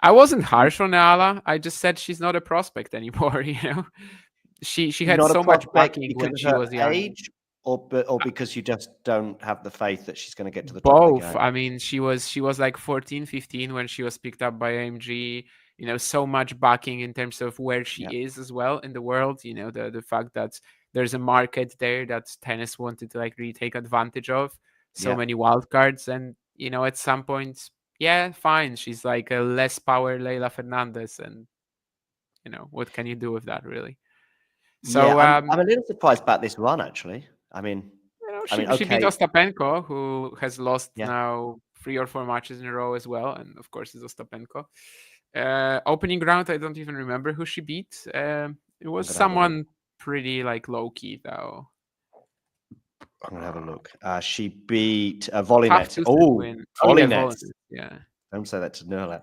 I wasn't harsh on Ala. I just said she's not a prospect anymore. She had not so much backing when she was young. Age, or because you just don't have the faith that she's going to get to the Both. top of the game? I mean, she was like 14, 15 when she was picked up by AMG. So much backing in terms of where she is as well in the world. The fact that there's a market there that tennis wanted to like really take advantage of. So many wild cards, and at some point, yeah, fine. She's like a less power Leila Fernandez, and what can you do with that, really? So I'm a little surprised about this run, actually. I mean, she beat Ostapenko, who has lost now 3 or 4 matches in a row as well, and of course is Ostapenko. Opening round, I don't even remember who she beat. It was someone pretty like low key though. I'm gonna have a look. She beat Volinet. Oh, Volinet. Yeah. Don't say that to Nurla.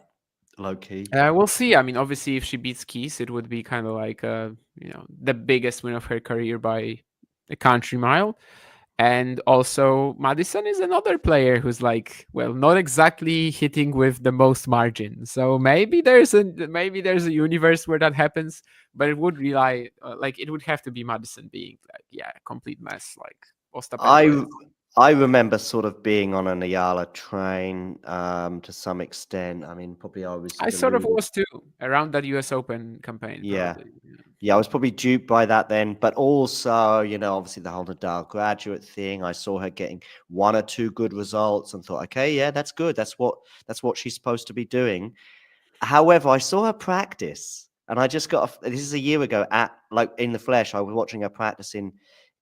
Low key. We'll see. I mean, obviously, if she beats Keys, it would be kind of like the biggest win of her career by a country mile. And also, Madison is another player who's like, well, not exactly hitting with the most margin. So maybe there's a universe where that happens, but it would rely it would have to be Madison being like, yeah, a complete mess like Ostapenko. I remember sort of being on an Ayala train to some extent. I mean, probably I sort of was too around that US Open campaign. Yeah. Probably. Yeah, I was probably duped by that then. But also, obviously the whole Nadal graduate thing. I saw her getting 1 or 2 good results and thought, okay, yeah, that's good. That's what she's supposed to be doing. However, I saw her practice, and I just this is a year ago in the flesh. I was watching her practice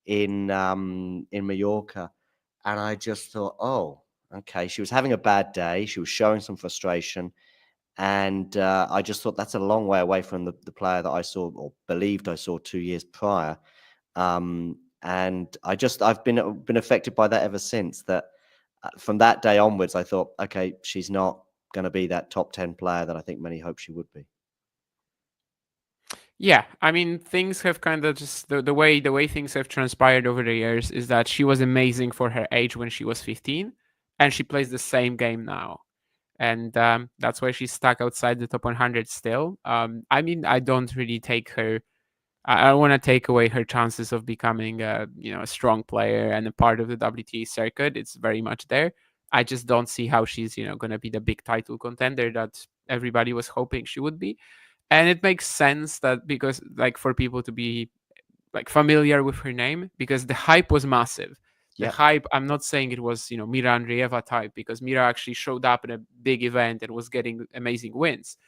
in Mallorca. And I just thought, oh, okay. She was having a bad day. She was showing some frustration. And I just thought that's a long way away from the player that I saw or believed I saw 2 years prior. and I've been affected by that ever since. That from that day onwards, I thought, okay, she's not going to be that top 10 player that I think many hoped she would be. Yeah, I mean, things have kind of just the way things have transpired over the years is that she was amazing for her age when she was 15, and she plays the same game now, and that's why she's stuck outside the top 100 still. I mean, I don't really take her. I don't want to take away her chances of becoming a a strong player and a part of the WTA circuit. It's very much there. I just don't see how she's going to be the big title contender that everybody was hoping she would be. And it makes sense that because like for people to be like familiar with her name because the hype was massive. The hype, I'm not saying it was Mira Andreeva type because Mira actually showed up in a big event and was getting amazing wins,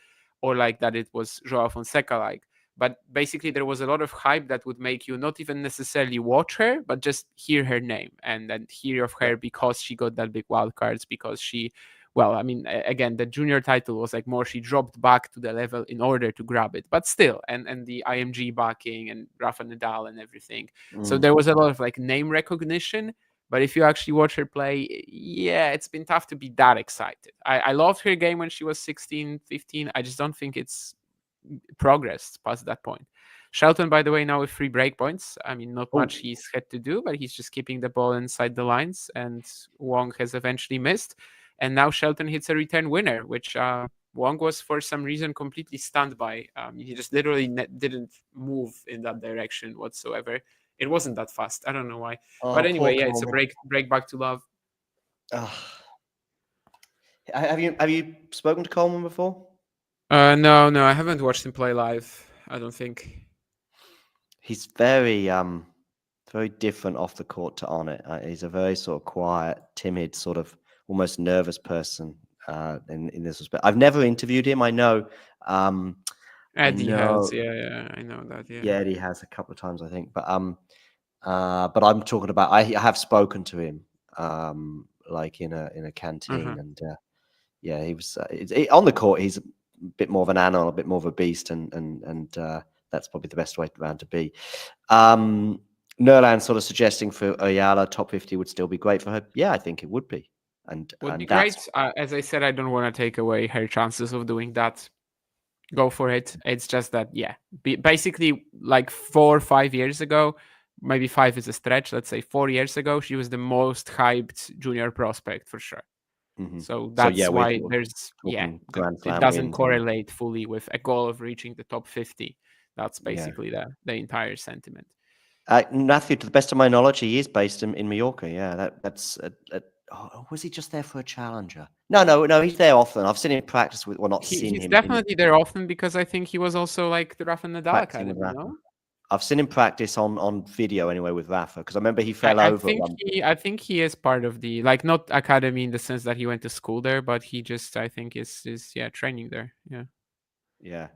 or like that it was Joao Fonseca like. But basically there was a lot of hype that would make you not even necessarily watch her, but just hear her name and then hear of her because she got that big wild cards, because she, well, I mean, again, the junior title was like more, she dropped back to the level in order to grab it, but still, and the IMG backing and Rafa Nadal and everything. So there was a lot of like name recognition, but if you actually watch her play, yeah, it's been tough to be that excited. I loved her game when she was 16, 15. I just don't think it's progressed past that point. Shelton, by the way, now with 3 break points. I mean, not much he's had to do, but he's just keeping the ball inside the lines, and Wong has eventually missed. And now Shelton hits a return winner, which Wong was for some reason completely stunned by. He just literally didn't move in that direction whatsoever. It wasn't that fast. I don't know why. But anyway, yeah, it's a break back to love. Have you spoken to Coleman before? No, I haven't watched him play live. I don't think. He's very different off the court to on it. He's a very sort of quiet, timid, sort of almost nervous person in this respect. I've never interviewed him. I know Eddie has, yeah, I know that. Yeah, Eddie has a couple of times, I think. But I'm talking about. I have spoken to him, like in a canteen, and yeah, he was on the court. He's a bit more of an animal, a bit more of a beast, and that's probably the best way around to be. Nerland sort of suggesting for Ayala top 50 would still be great for her. Yeah, I think it would be. And would be great. As I said, I don't want to take away her chances of doing that. Go for it. It's just that, yeah, basically like 4 or 5 years ago, maybe 5 is a stretch. Let's say 4 years ago, she was the most hyped junior prospect for sure. So that's why there's it doesn't correlate fully with a goal of reaching the top 50. That's basically the entire sentiment. Matthew, to the best of my knowledge, he is based in Mallorca. Yeah, that's. Was he just there for a challenger? No, he's there often. I've seen him practice with. Well, not seen him. He's definitely there often because I think he was also like the Rafa Nadal Academy. No? I've seen him practice on video anyway with Rafa because I remember he fell over. I think he is part of the not academy in the sense that he went to school there, but he just I think is training there. Yeah.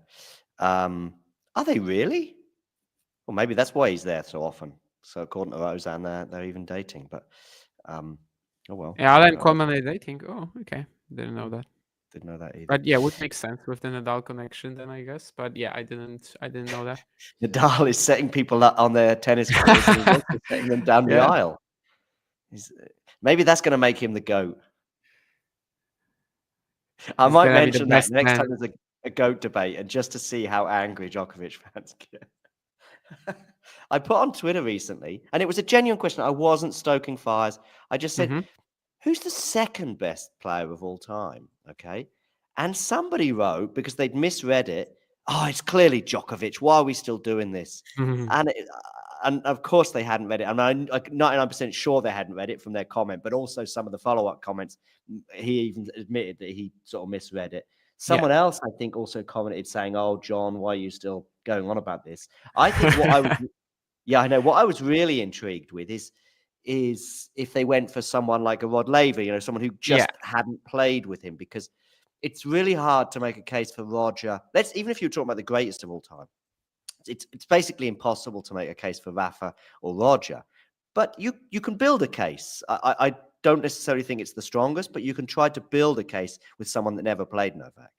Are they really? Well, maybe that's why he's there so often. So according to Roseanne, they're even dating. But oh well. Yeah, Alan Coleman is dating. Oh, okay. Didn't know that. Didn't know that either. But yeah, would make sense with the Nadal connection then, I guess. But yeah, I didn't know that. Nadal is setting people up on their tennis courts and he's also setting them down the aisle. Maybe that's going to make him the GOAT. I might mention that next time there's a GOAT debate, and just to see how angry Djokovic fans get. I put on Twitter recently, and it was a genuine question. I wasn't stoking fires. I just said, who's the second best player of all time? Okay. And somebody wrote, because they'd misread it, oh, it's clearly Djokovic. Why are we still doing this? And of course they hadn't read it. I'm 99% sure they hadn't read it from their comment, but also some of the follow-up comments, he even admitted that he sort of misread it. Someone else, I think, also commented saying, oh, John, why are you still going on about this? I think what I was, I know what I was really intrigued with is if they went for someone like a Rod Laver, someone who just hadn't played with him, because it's really hard to make a case for Roger. Even if you're talking about the greatest of all time, it's basically impossible to make a case for Rafa or Roger. But you can build a case. I don't necessarily think it's the strongest, but you can try to build a case with someone that never played Novak.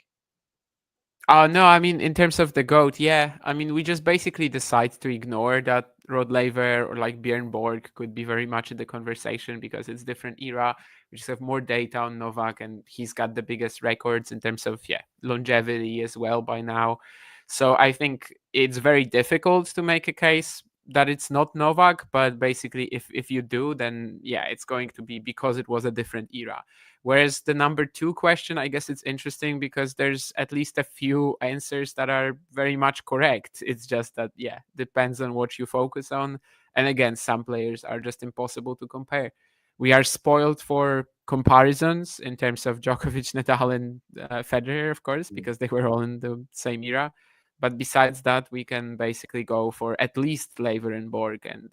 No, I mean, in terms of the GOAT, yeah. I mean, we just basically decide to ignore that Rod Laver or like Björn Borg could be very much in the conversation because it's different era. We just have more data on Novak, and he's got the biggest records in terms of longevity as well by now. So I think it's very difficult to make a case that it's not Novak, but basically if you do, then it's going to be because it was a different era. Whereas the number 2 question, I guess it's interesting because there's at least a few answers that are very much correct. It's just that, depends on what you focus on. And again, some players are just impossible to compare. We are spoiled for comparisons in terms of Djokovic, Nadal, and Federer, of course, because they were all in the same era. But besides that, we can basically go for at least Laver and Borg, and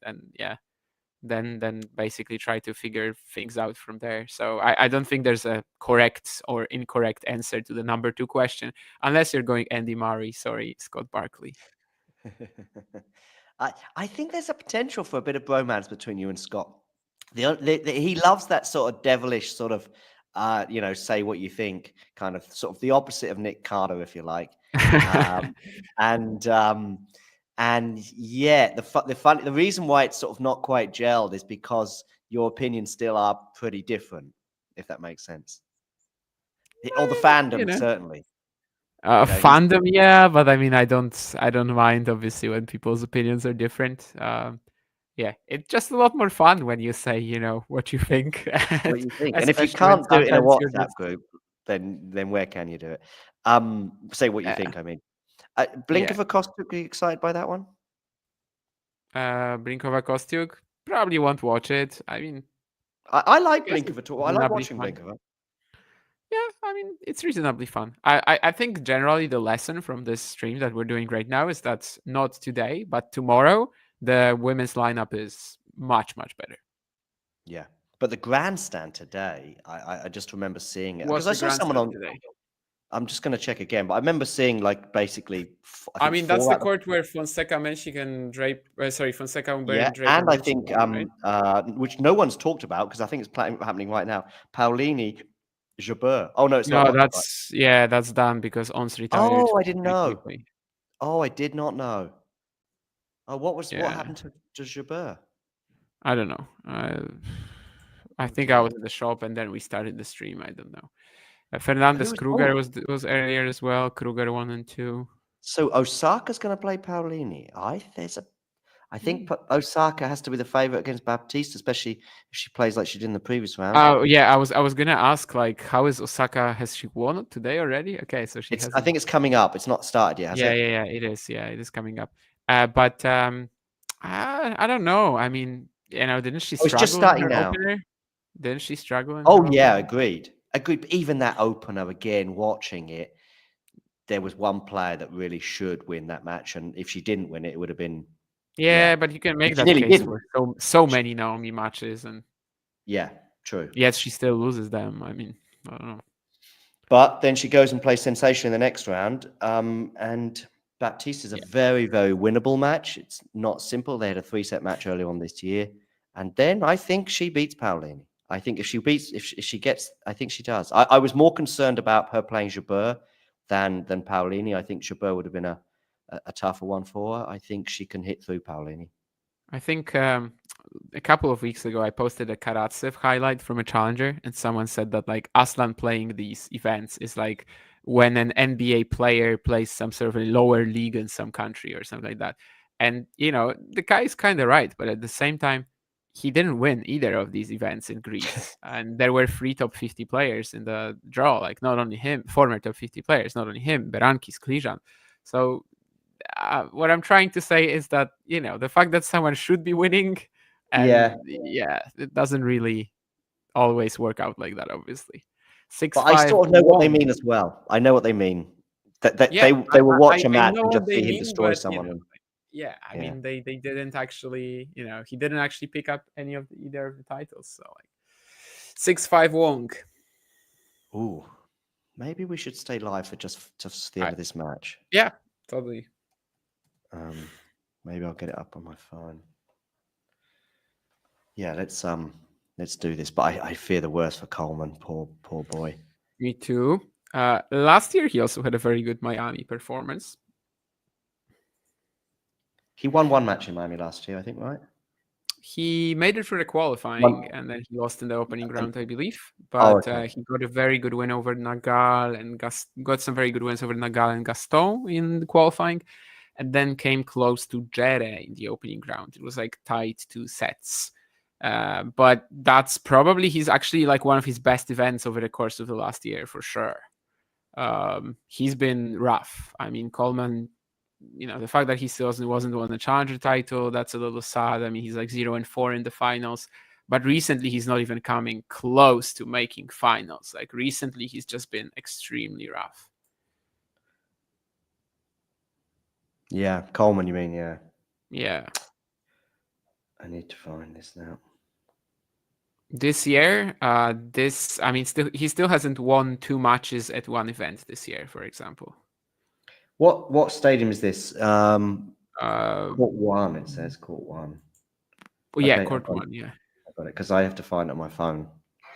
then basically try to figure things out from there. So I don't think there's a correct or incorrect answer to the number 2 question, unless you're going Andy Murray. Sorry, Scott Barkley. I think there's a potential for a bit of bromance between you and Scott. He loves that sort of devilish sort of, say what you think, kind of sort of the opposite of Nick Carter, if you like. The reason why it's sort of not quite gelled is because your opinions still are pretty different, if that makes sense. Or the fandom, certainly. Fandom, but I mean, I don't mind obviously when people's opinions are different. It's just a lot more fun when you say, what you think. What you think, and if you can't do it in a WhatsApp group, then where can you do it? Say what you think. I mean, Blinkova Kostyuk, are you excited by that one? Blinkova Kostyuk, probably won't watch it. I mean, I like Blinkova too. I like watching Blinkova. Yeah, I mean, it's reasonably fun. I think generally the lesson from this stream that we're doing right now is that not today, but tomorrow, the women's lineup is much, much better. Yeah. But the grandstand today, I just remember seeing it. Because I saw someone on today. I'm just going to check again, but I remember seeing like basically. I mean, that's the court where Fonseca, Menchik, and Drape. Fonseca, Umberto, and Drape. And I think, which no one's talked about because I think it's happening right now. Paolini, Jabeur. Oh no, it's not. No, that's done because Ons retired. Oh, I didn't know. Quickly. Oh, I did not know. Oh, what happened to Jabeur? I don't know. I think I was in the shop and then we started the stream. I don't know. Fernandez Kruger was earlier as well. Kruger 1 and 2. So Osaka's going to play Paolini. I think Osaka has to be the favorite against Baptiste, especially if she plays like she did in the previous round. Oh yeah, I was gonna ask like, how is Osaka? Has she won today already? Okay, so she. I think it's coming up. It's not started yet. Has it? Yeah, it is. Yeah, it is coming up. But I don't know. I mean, didn't she struggle? It's just starting now. Opener? Didn't she struggle? Oh yeah, agreed. But even that opener again, watching it, there was one player that really should win that match, and if she didn't win it, it would have been. Yeah, but you can make that case for so many Naomi matches, and true. Yet she still loses them. I mean, I don't know. But then she goes and plays sensation in the next round, and Baptiste is a very, very winnable match. It's not simple. They had a 3-set match earlier on this year, and then I think she beats Paolini. I think if she gets, I think she does. I was more concerned about her playing Jabeur than Paolini. I think Jabeur would have been a tougher one for her. I think she can hit through Paolini. I think a couple of weeks ago, I posted a Karatsev highlight from a challenger, and someone said that like Aslan playing these events is like when an NBA player plays some sort of a lower league in some country or something like that. And the guy is kind of right, but at the same time, he didn't win either of these events in Greece. And there were 3 top 50 players in the draw, like not only him, former top 50 players, not only him, Berankis, Klijan. So what I'm trying to say is that, the fact that someone should be winning, and it doesn't really always work out like that, obviously. 6-5. But I sort of know what they mean as well. I know what they mean. That they will watch a match and just see him destroy someone. I mean, they didn't actually, he didn't actually pick up either of the titles. So like 6-5 Wong. Ooh, maybe we should stay live for just the end of this match. Yeah, totally. Maybe I'll get it up on my phone. Yeah, let's do this. But I fear the worst for Coleman. Poor boy. Me too. Last year he also had a very good Miami performance. He won one match in Miami last year, I think, right? He made it through the qualifying, and then he lost in the opening round, I believe. But he got a very good win over Nagal and got some very good wins over Nagal and Gaston in the qualifying, and then came close to Jere in the opening round. It was like tied 2 sets. But that's probably actually like one of his best events over the course of the last year for sure. He's been rough. I mean, Coleman, the fact that he still wasn't won the challenger title, that's a little sad. I mean, he's like 0-4 in the finals, but recently he's not even coming close to making finals. Like recently he's just been extremely rough. Yeah, Coleman, you mean? Yeah. Yeah. I need to find this now. This year, he still hasn't won 2 matches at one event this year, for example. What stadium is this? Court 1, it says Court 1. Well, yeah, Court 1, yeah. I got it, because I have to find it on my phone.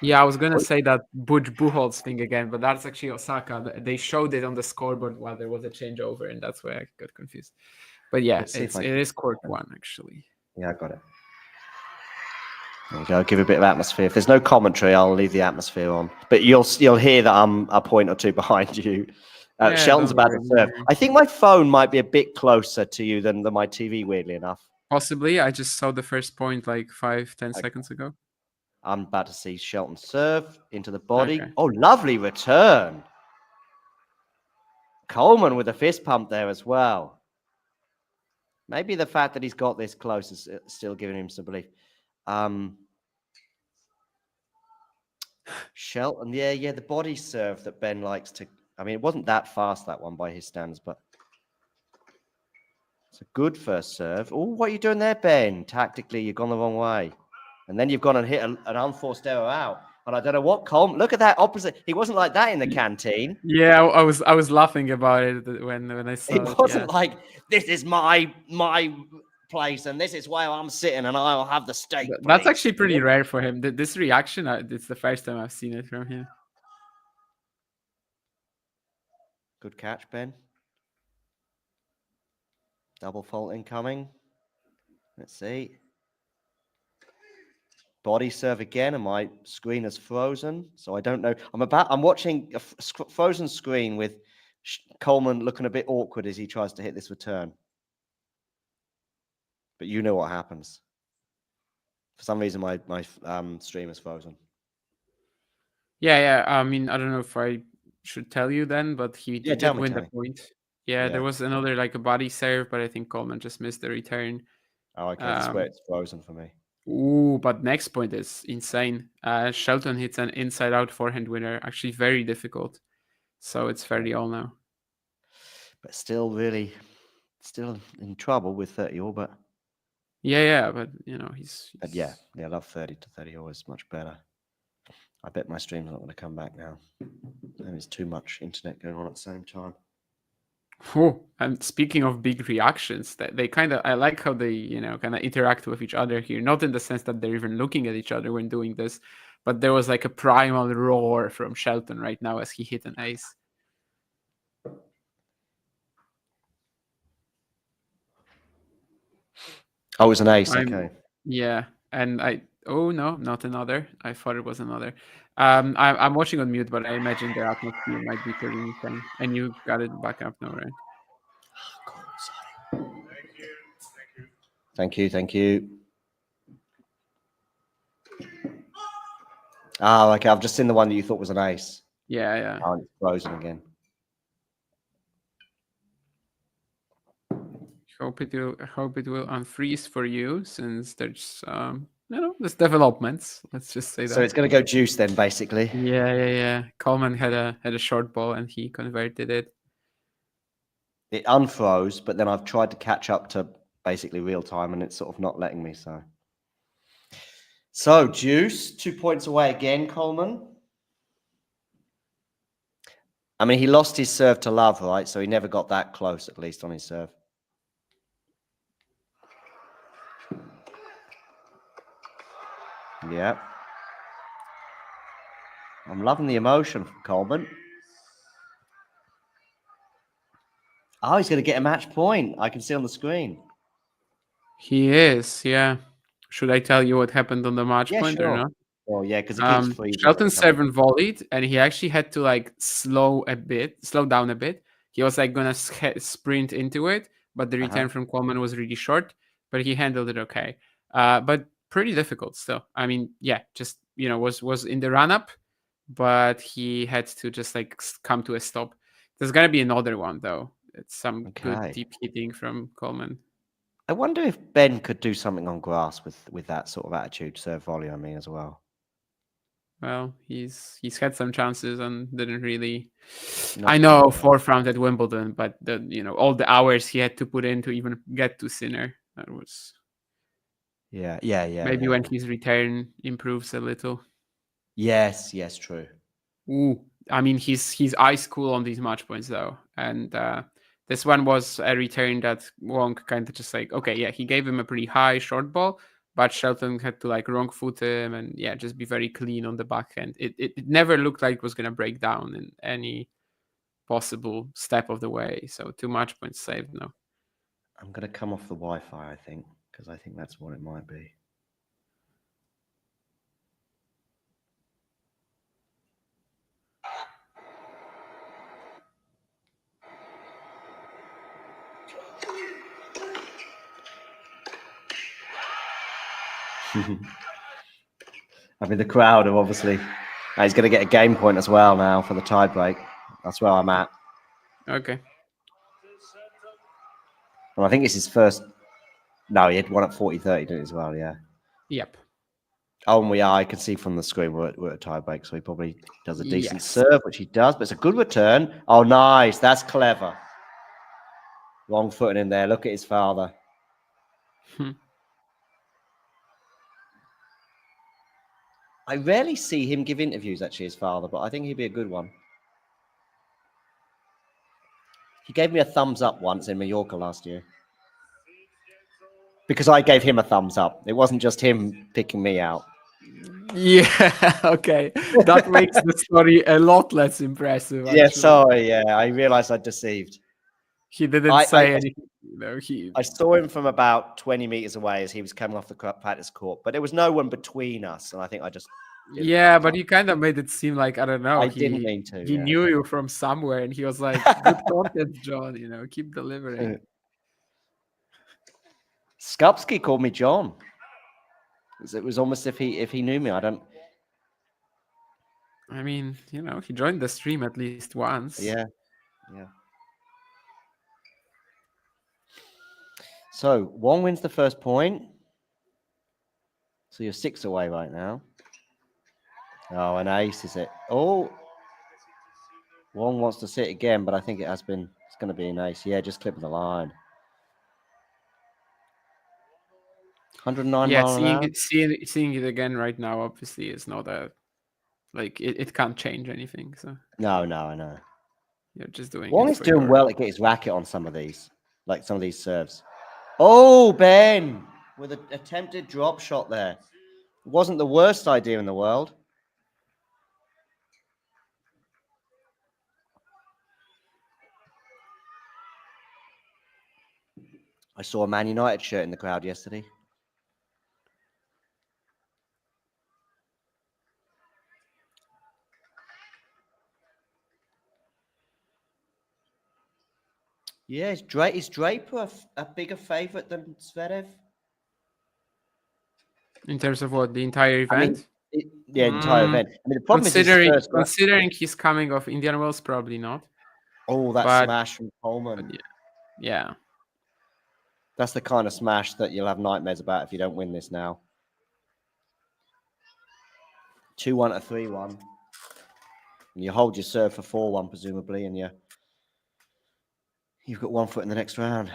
Yeah, I was going to say that Buchholz thing again, but that's actually Osaka. They showed it on the scoreboard while there was a changeover, and that's why I got confused. But yeah, it is Court 1, actually. Yeah, I got it. There you go. Give a bit of atmosphere. If there's no commentary, I'll leave the atmosphere on. But you'll hear that I'm a point or two behind you. Shelton's about to serve. I think my phone might be a bit closer to you than my TV, weirdly enough. Possibly. I just saw the first point like 5-10 seconds ago. I'm about to see Shelton serve into the body. Okay. Oh, lovely return. Coleman with a fist pump there as well. Maybe the fact that he's got this close is still giving him some belief. Shelton, yeah, the body serve that Ben likes to. I mean, it wasn't that fast, that one, by his standards, but it's a good first serve. Oh, what are you doing there, Ben? Tactically, you've gone the wrong way. And then you've gone and hit an unforced error out. And I don't know what Coleman. Look at that opposite. He wasn't like that in the canteen. Yeah, I was laughing about it when I saw it. It wasn't like, this is my place and this is where I'm sitting and I'll have the steak. That's actually pretty rare for him. This reaction, it's the first time I've seen it from him. Good catch, Ben. Double fault incoming. Let's see. Body serve again, and my screen is frozen, so I don't know. I'm watching a frozen screen with Coleman looking a bit awkward as he tries to hit this return. But you know what happens. For some reason, my stream is frozen. Yeah. I mean, I don't know if I should tell you then, but he did win the point. Yeah, there was another like a body serve, but I think Coleman just missed the return. Oh, okay. That's where it's frozen for me. Ooh, but next point is insane. Shelton hits an inside-out forehand winner. Actually, very difficult. So it's fairly all now. But still in trouble with 30 all, but... Yeah, but, he's... But yeah, I love 30 to 30 all is much better. I bet my stream's not going to come back now. There's too much internet going on at the same time. Oh, and speaking of big reactions, they I like how they, kind of interact with each other here. Not in the sense that they're even looking at each other when doing this, but there was like a primal roar from Shelton right now as he hit an ace. Oh, it was an ace, okay. Yeah, and oh no, not another. I thought it was another. I'm watching on mute, but I imagine the atmosphere might be pretty insane. And you got it back up now, right? Thank you. Oh, okay. I've just seen the one that you thought was an ace. Yeah. Oh, it's frozen again. Hope it will unfreeze for you, since there's there's developments. Let's just say that. So it's going to go juice then, basically. Yeah. Coleman had a short ball and he converted it. It unfroze, but then I've tried to catch up to basically real time, and it's sort of not letting me. So juice, 2 points away again, Coleman. I mean, he lost his serve to Love, right? So he never got that close, at least on his serve. Yeah. I'm loving the emotion from Coleman. Oh, he's going to get a match point. I can see on the screen. He is, yeah. Should I tell you what happened on the match Yeah, point or sure. not? Oh, yeah, because he keeps freezing. Shelton 7 volleyed, and he actually had to like slow down a bit. He was like gonna sprint into it, but the return from Coleman was really short. But he handled it okay. But pretty difficult still. I mean, yeah, just was in the run up, but he had to just like come to a stop. There's gonna be another one though. It's some good deep hitting from Coleman. I wonder if Ben could do something on grass with that sort of attitude, serve volley, I mean, as well. Well, he's had some chances and didn't really. Not I know quite, yeah. fourth round at Wimbledon, but all the hours he had to put in to even get to Sinner, that was. Yeah. Maybe when his return improves a little. Yes, true. Ooh, I mean he's ice cool on these match points though, and this one was a return that Wong kind of just like, okay, yeah, he gave him a pretty high short ball, but Shelton had to like wrong foot him and yeah, just be very clean on the backhand. It never looked like it was gonna break down in any possible step of the way. So 2 match points saved now. I'm gonna come off the Wi-Fi, I think, because I think that's what it might be. I mean, the crowd are obviously. He's going to get a game point as well now for the tie break. That's where I'm at. Okay. Well, I think it's his first. No, he had one at 40-30, didn't he, as well? Yeah. Yep. Oh, and I can see from the screen we're at a tie break, so he probably does a decent Yes. serve, which he does, but it's a good return. Oh, nice. That's clever. Wrong footing in there. Look at his father. I rarely see him give interviews, actually, his father, but I think he'd be a good one. He gave me a thumbs up once in Mallorca last year. Because I gave him a thumbs up. It wasn't just him picking me out. Yeah, okay. That makes the story a lot less impressive. Yeah, actually. sorry. Yeah, I realized I deceived. He didn't say anything. I saw him from about 20 meters away as he was coming off the practice court, but there was no one between us, and I think I just. Yeah, but you kind of made it seem like, I don't know. I didn't mean to. He knew you from somewhere, and he was like, "Good content, John. Keep delivering." Skupski called me John. It was almost if he knew me. I don't. I mean, he joined the stream at least once. Yeah. So Wong wins the first point. So you're 6 away right now. Oh, an ace is it? Oh, Wong wants to sit again, but I think it's going to be an ace. Yeah, just clipping the line. 109 yeah, mile an hour. seeing it again right now, obviously, is not it can't change anything. So no, I know. You're just doing. Wong is doing well to get his racket on some of these serves. Oh, Ben with an attempted drop shot there. It wasn't the worst idea in the world. I saw a Man United shirt in the crowd yesterday. Yeah, is Draper a bigger favorite than Zverev? In terms of what, the entire event? Entire event. I mean, the problem is considering he's coming off Indian Wells, probably not. Oh, that smash from Coleman. Yeah. That's the kind of smash that you'll have nightmares about if you don't win this now. 2-1 to 3-1. And you hold your serve for 4-1, presumably, and you've got 1 foot in the next round.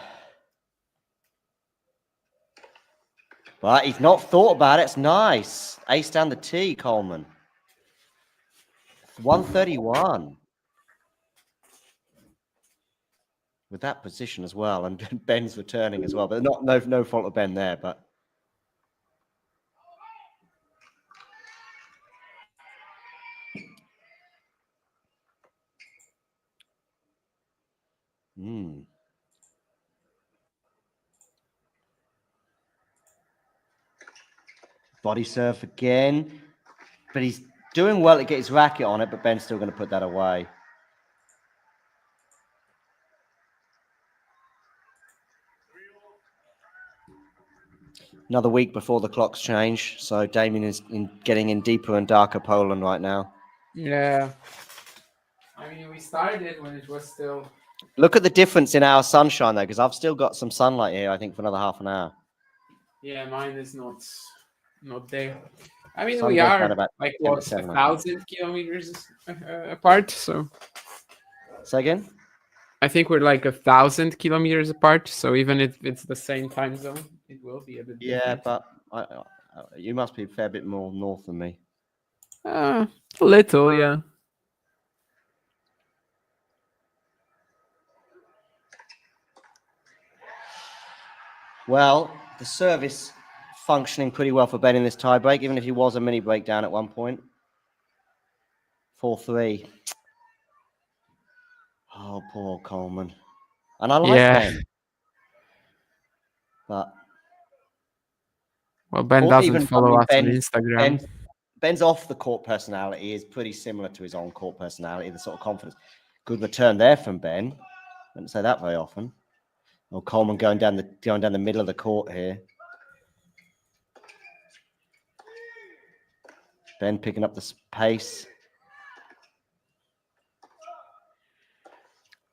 But he's not thought about it. It's nice. Ace down the tee, Coleman. 131. With that position as well, and Ben's returning as well, but no fault of Ben there. But Body serve again. But he's doing well to get his racket on it, but Ben's still going to put that away. Another week before the clocks change, so Damien is getting in deeper and darker Poland right now. Yeah. I mean, we started when it was still... Look at the difference in our sunshine, though, because I've still got some sunlight here, I think, for another half an hour. Yeah, mine is not there. I mean, Sun we goes are down about like 10 to what, 7, 1,000 kilometers apart. So say again. I think we're like 1,000 kilometers apart. So even if it's the same time zone, it will be a bit different. Yeah, but you must be a fair bit more north than me. A little, yeah. Well, the service functioning pretty well for Ben in this tie break, even if he was a mini breakdown at one point. 4-3. Oh, poor Coleman. And I like Ben. But well, Ben doesn't follow us on Instagram. Ben's off the court personality is pretty similar to his on court personality, the sort of confidence. Good return there from Ben. I don't say that very often. Oh, Coleman going down the middle of the court here. Ben picking up the pace.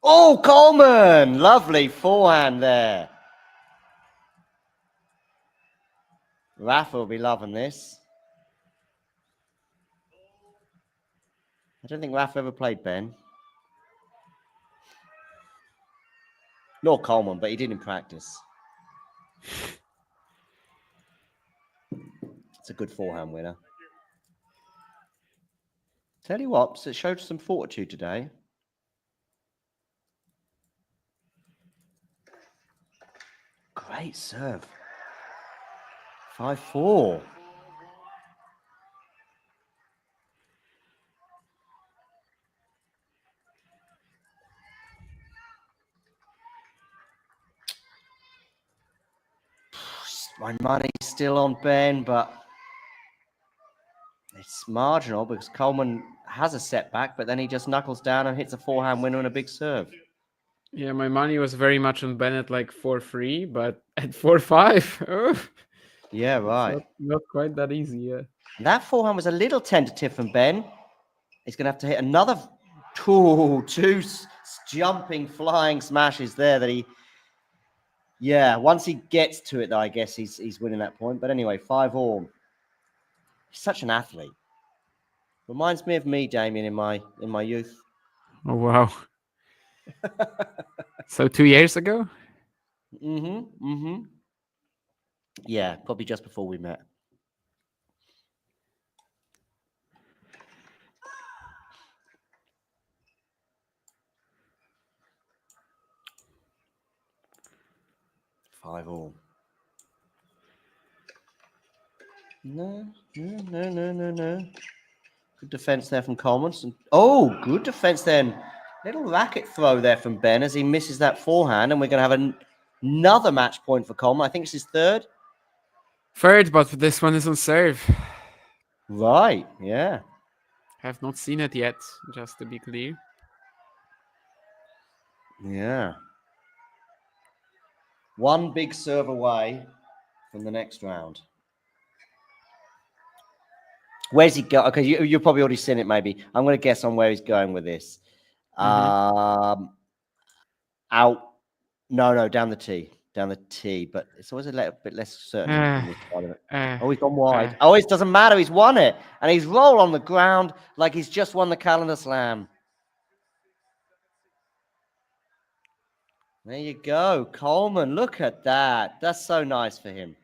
Oh, Coleman! Lovely forehand there. Rafa will be loving this. I don't think Rafa ever played Ben. Nor Coleman, but he did in practice. It's a good forehand winner. Tell you what, it showed some fortitude today. Great serve. 5-4. My money's still on Ben, but it's marginal because Coleman has a setback, but then he just knuckles down and hits a forehand winner and a big serve. Yeah, my money was very much on Ben at like 4-3, but at 4-5, yeah, right. Not quite that easy, yeah. That forehand was a little tentative from Ben. He's going to have to hit another two jumping, flying smashes there that he... Yeah, once he gets to it, though, I guess he's winning that point. But anyway, 5-all. He's such an athlete. Reminds me of me, Damien, in my youth. Oh, wow. So 2 years ago? Yeah, probably just before we met. No. Good defense there from Coleman. Oh, good defense then. Little racket throw there from Ben as he misses that forehand, and we're going to have another match point for Coleman. I think it's his third. Third, but this one is on serve. Right, yeah. Have not seen it yet, just to be clear. Yeah. One big serve away from the next round. Where's he go? Okay, you've probably already seen it, maybe. I'm going to guess on where he's going with this. Out. No, down the tee. Down the tee, but it's always a bit less certain. Oh, he's gone wide. Oh, it doesn't matter. He's won it. And he's rolled on the ground like he's just won the calendar slam. There you go. Coleman, look at that. That's so nice for him.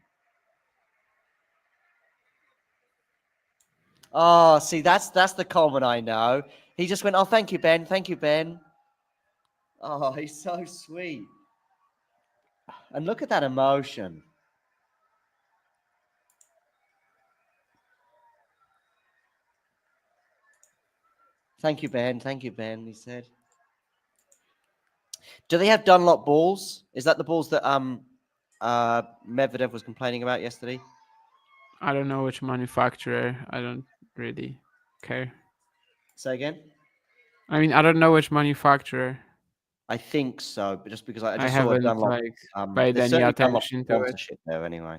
Oh, see, that's the Coleman I know. He just went, oh, thank you, Ben. Thank you, Ben. Oh, he's so sweet. And look at that emotion. Thank you, Ben. Thank you, Ben, he said. Do they have Dunlop balls? Is that the balls that Medvedev was complaining about yesterday? I don't know which manufacturer. I don't really care. Say again? I mean, I don't know which manufacturer. I think so, but just because I I just saw a haven't Dunlop. like paid There's any certainly Dunlop attention to it. sponsorship there anyway.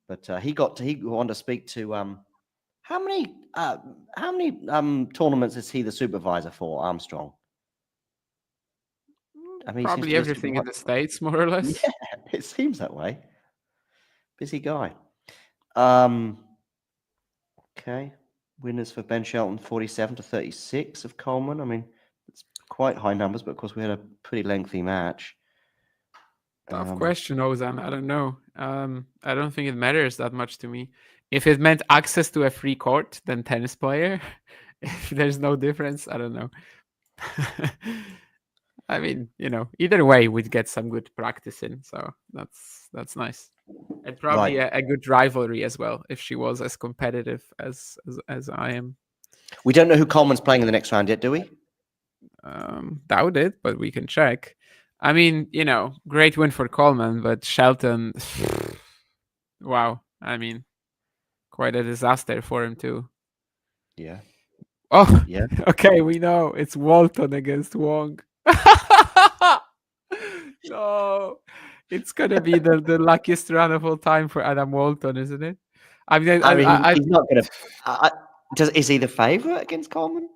But he wanted to speak to how many tournaments is he the supervisor for, Armstrong? I mean, he seems Probably to be everything in the States, more or less. Yeah, it seems that way. Busy guy. Okay. Winners for Ben Shelton, 47-36 of Coleman. I mean, it's quite high numbers, but of course we had a pretty lengthy match. Tough question, Ozan. I don't know. I don't think it matters that much to me. If it meant access to a free court, then tennis player. If there's no difference, I don't know. I mean, either way, we'd get some good practice in, so that's nice. And probably a good rivalry as well, if she was as competitive as I am. We don't know who Coleman's playing in the next round yet, do we? Doubt it, but we can check. I mean, great win for Coleman, but Shelton, wow. I mean, quite a disaster for him too. Yeah. Oh, yeah. Okay, we know it's Walton against Wong. No, it's gonna be the luckiest run of all time for Adam Walton, isn't it? I mean, he's not gonna. Is he the favorite against Coleman?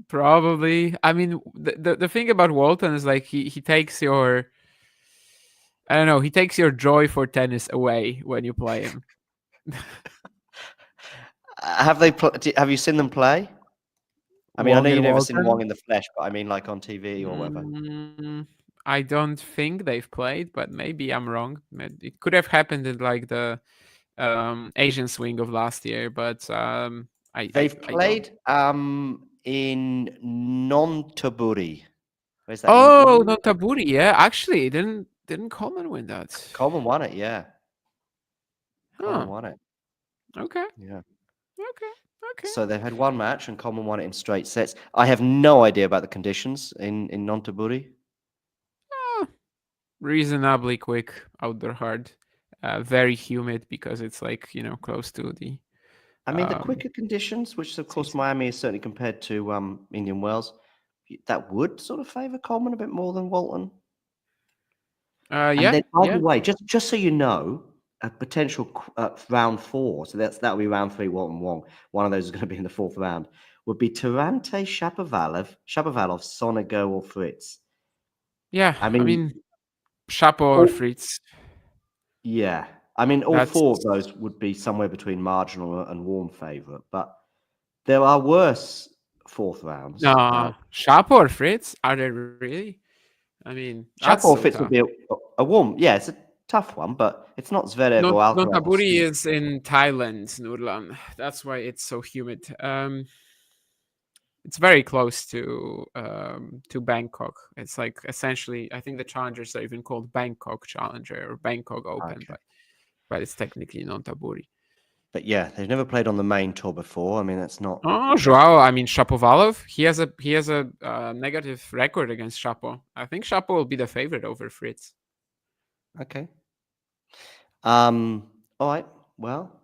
Probably. I mean, the thing about Walton is like he takes your, I don't know, he takes your joy for tennis away when you play him. Have you seen them play? I mean, Wong I know you've and never seen Walton? Wong in the flesh, but I mean, like on TV or whatever. I don't think they've played, but maybe I'm wrong. It could have happened in like the Asian swing of last year, but they've played in Nonthaburi. Where's that? Oh, Nonthaburi, yeah. Actually, didn't Coleman win that? Coleman won it, yeah. Coleman Huh. won it. Okay. Yeah. Okay. So they've had one match, and Coleman won it in straight sets. I have no idea about the conditions in Nonthaburi. Reasonably quick outdoor hard. Very humid because it's like close to the. I mean, the quicker conditions, which of course Miami is certainly compared to Indian Wells, that would sort of favour Coleman a bit more than Walton. And then, by the way, just so you know, a potential round 4, so that'll be round 3, Walton Wong. One of those is going to be in the 4th round. Would be Tarante, Shapovalov, Sonego, or Fritz. Yeah, I mean Shapo or Fritz. Yeah, I mean, all 4 of those would be somewhere between marginal and warm favourite, but there are worse 4th rounds. No, Shapo or Fritz? Are there really? I mean, Shapo or Fritz would be a warm. Yeah, it's a tough one, but it's not Zverev or Alcaraz. Nonthaburi is in Thailand, Nurlan. That's why it's so humid. It's very close to Bangkok. It's like essentially, I think the challengers are even called Bangkok Challenger or Bangkok Open, but it's technically Nonthaburi. But yeah, they've never played on the main tour before. I mean, that's not. Oh, Joao. I mean, Shapovalov. He has a negative record against Shapo. I think Shapo will be the favorite over Fritz. Okay. All right. Well,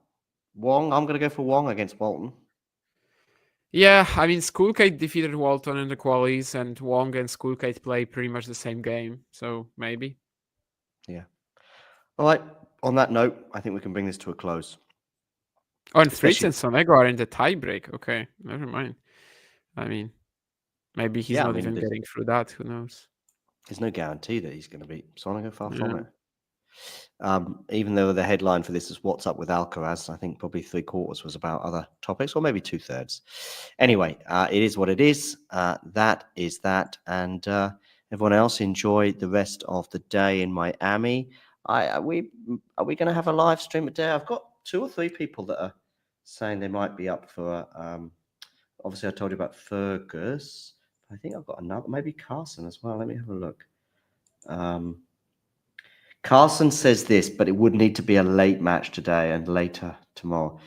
Wong. I'm going to go for Wong against Walton. Yeah, I mean, Schoolkate defeated Walton in the qualies, and Wong and Schoolkate play pretty much the same game, so maybe. Yeah. All right. On that note, I think we can bring this to a close. Oh, and Fritz and Sonego are in the tiebreak. Okay, never mind. I mean, maybe he's not even getting through that. Who knows? There's no guarantee that he's going to beat Sonego, far from it. Even though the headline for this is "What's Up with Alcaraz," I think probably 3/4 was about other topics, or maybe 2/3. Anyway, it is what it is. That is that, and everyone else enjoy the rest of the day in Miami. Are we going to have a live stream today? I've got 2 or 3 people that are saying they might be up for. Obviously, I told you about Fergus. I think I've got another, maybe Carson as well. Let me have a look. Carson says this, but it would need to be a late match today and later tomorrow.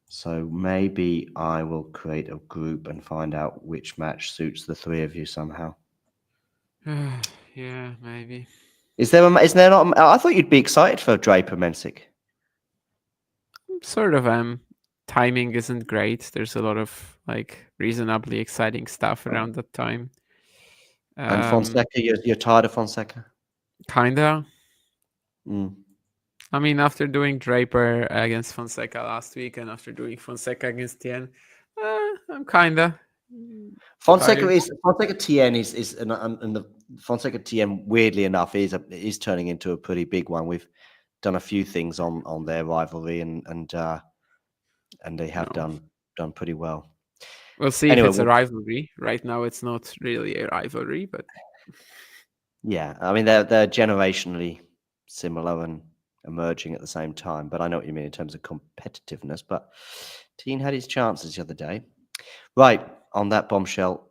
So maybe I will create a group and find out which match suits the 3 of you somehow. Yeah, maybe. Is there not? I thought you'd be excited for Draper Mensik. Sort of. Timing isn't great. There's a lot of like reasonably exciting stuff around that time. And Fonseca, you're tired of Fonseca? Kinda. Mm. I mean, after doing Draper against Fonseca last week, and after doing Fonseca against Tien, I'm kinda. Fonseca tired. Fonseca Tien and the Fonseca Tien, weirdly enough, is turning into a pretty big one. We've done a few things on their rivalry, and they have done pretty well. We'll see Anyway, if it's a rivalry. Right now, it's not really a rivalry, but yeah, I mean they're generationally similar and emerging at the same time. But I know what you mean in terms of competitiveness. But Tien had his chances the other day. Right, on that bombshell,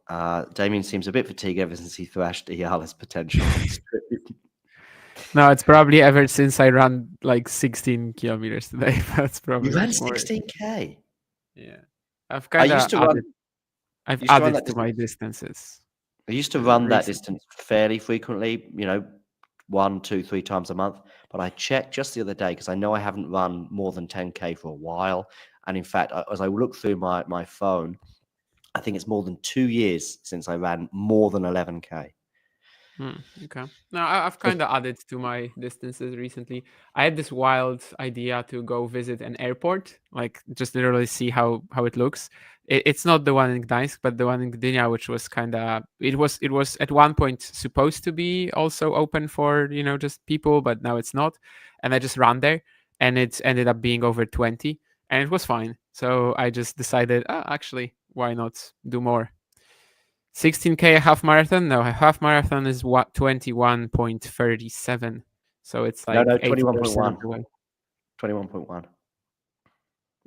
Damien seems a bit fatigued ever since he thrashed Ayala's potential. no, it's probably ever since I ran like 16 kilometers today. That's probably You ran more. 16K. Yeah, I've kind of added to my distances. I used to run that distance fairly frequently, 1, 2, 3 times a month. But I checked just the other day because I know I haven't run more than 10K for a while. And in fact, as I look through my phone, I think it's more than 2 years since I ran more than 11K. Okay. Now I've kind of added to my distances recently. I had this wild idea to go visit an airport, like just literally see how it looks. It's not the one in Gdańsk, but the one in Gdynia, which was it was at one point supposed to be also open for just people, but now it's not. And I just ran there, and it ended up being over 20, and it was fine. So I just decided, actually, why not do more? 16K half marathon? No, a half marathon is 21.37. So it's like no, 21.1. 21.1.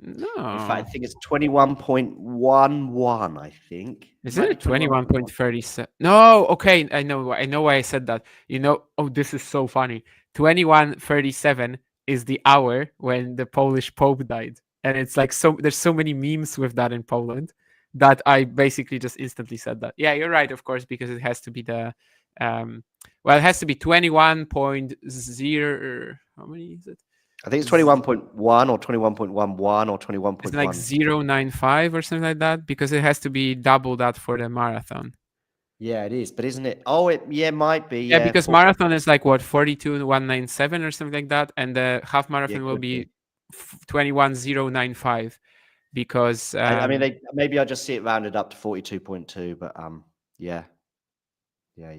No. In fact, I think it's 21.11, I think. Is it 21.37? No, okay. I know why I said that. This is so funny. 21:37 is the hour when the Polish Pope died. And it's like there's so many memes with that in Poland that I basically just instantly said that. Yeah, you're right, of course, because it has to be it has to be 21.0. How many is it? I think it's 21.1 or 21.11 or 21.1. It's like 0.95 or something like that, because it has to be double that for the marathon. Yeah, it is, but isn't it? Oh, it might be. Yeah, because marathon is like what, 42.197 or something like that, and the half marathon will be 21.095. Because I mean, maybe I just see it rounded up to 42.2, but yeah.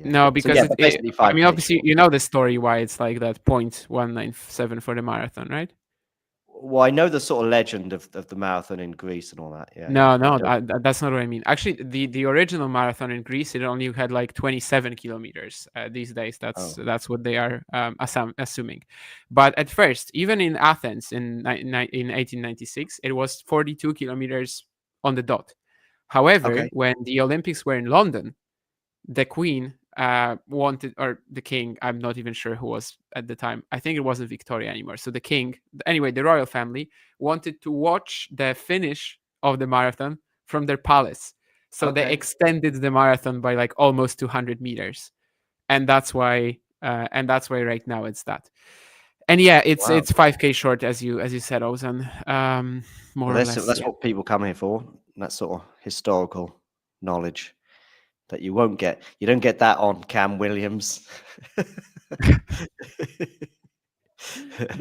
No, because so, I mean, obviously, you know the story why it's like that 0.197 for the marathon, right? Well, I know the sort of legend of the marathon in Greece and all that. Yeah. No, that's not what I mean. Actually, the original marathon in Greece, it only had like 27 kilometers. These days, that's what they are assuming. But at first, even in Athens in 1896, it was 42 kilometers on the dot. However, when the Olympics were in London, the Queen wanted, or the King, I'm not even sure who was at the time. I think it wasn't Victoria anymore. So the King, anyway, the royal family wanted to watch the finish of the marathon from their palace. So they extended the marathon by like almost 200 meters. And that's why right now it's that. And yeah, it's 5K short, as you said, Ozan. More or less. That's what people come here for. That sort of historical knowledge that you won't get. You don't get that on Cam Williams. The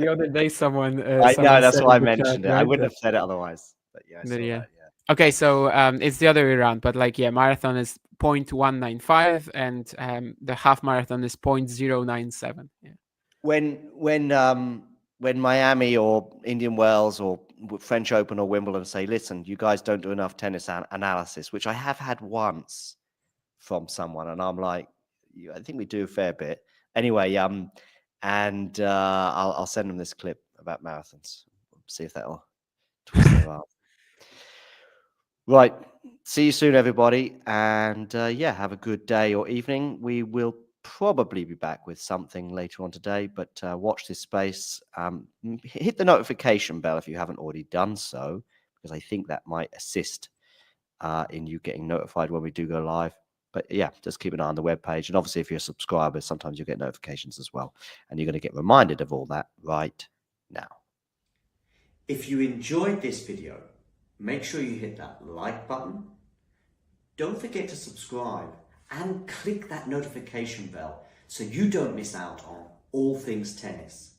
other day, someone. I know, that's why I mentioned it. I wouldn't have said it otherwise. But yeah, I saw that, yeah. Okay, so it's the other way around. But like, yeah, marathon is 0.195, and the half marathon is 0.097. Yeah. When Miami or Indian Wells or French Open or Wimbledon say, listen, you guys don't do enough tennis analysis, which I have had once from someone, and I'm like, I think we do a fair bit. Anyway, and I'll send them this clip about marathons. See if that'll twist their arm. Right. See you soon, everybody. And yeah, have a good day or evening. We will probably be back with something later on today, but watch this space. Hit the notification bell if you haven't already done so, because I think that might assist in you getting notified when we do go live. But yeah, just keep an eye on the webpage. And obviously, if you're a subscriber, sometimes you'll get notifications as well. And you're going to get reminded of all that right now. If you enjoyed this video, make sure you hit that like button. Don't forget to subscribe and click that notification bell so you don't miss out on all things tennis.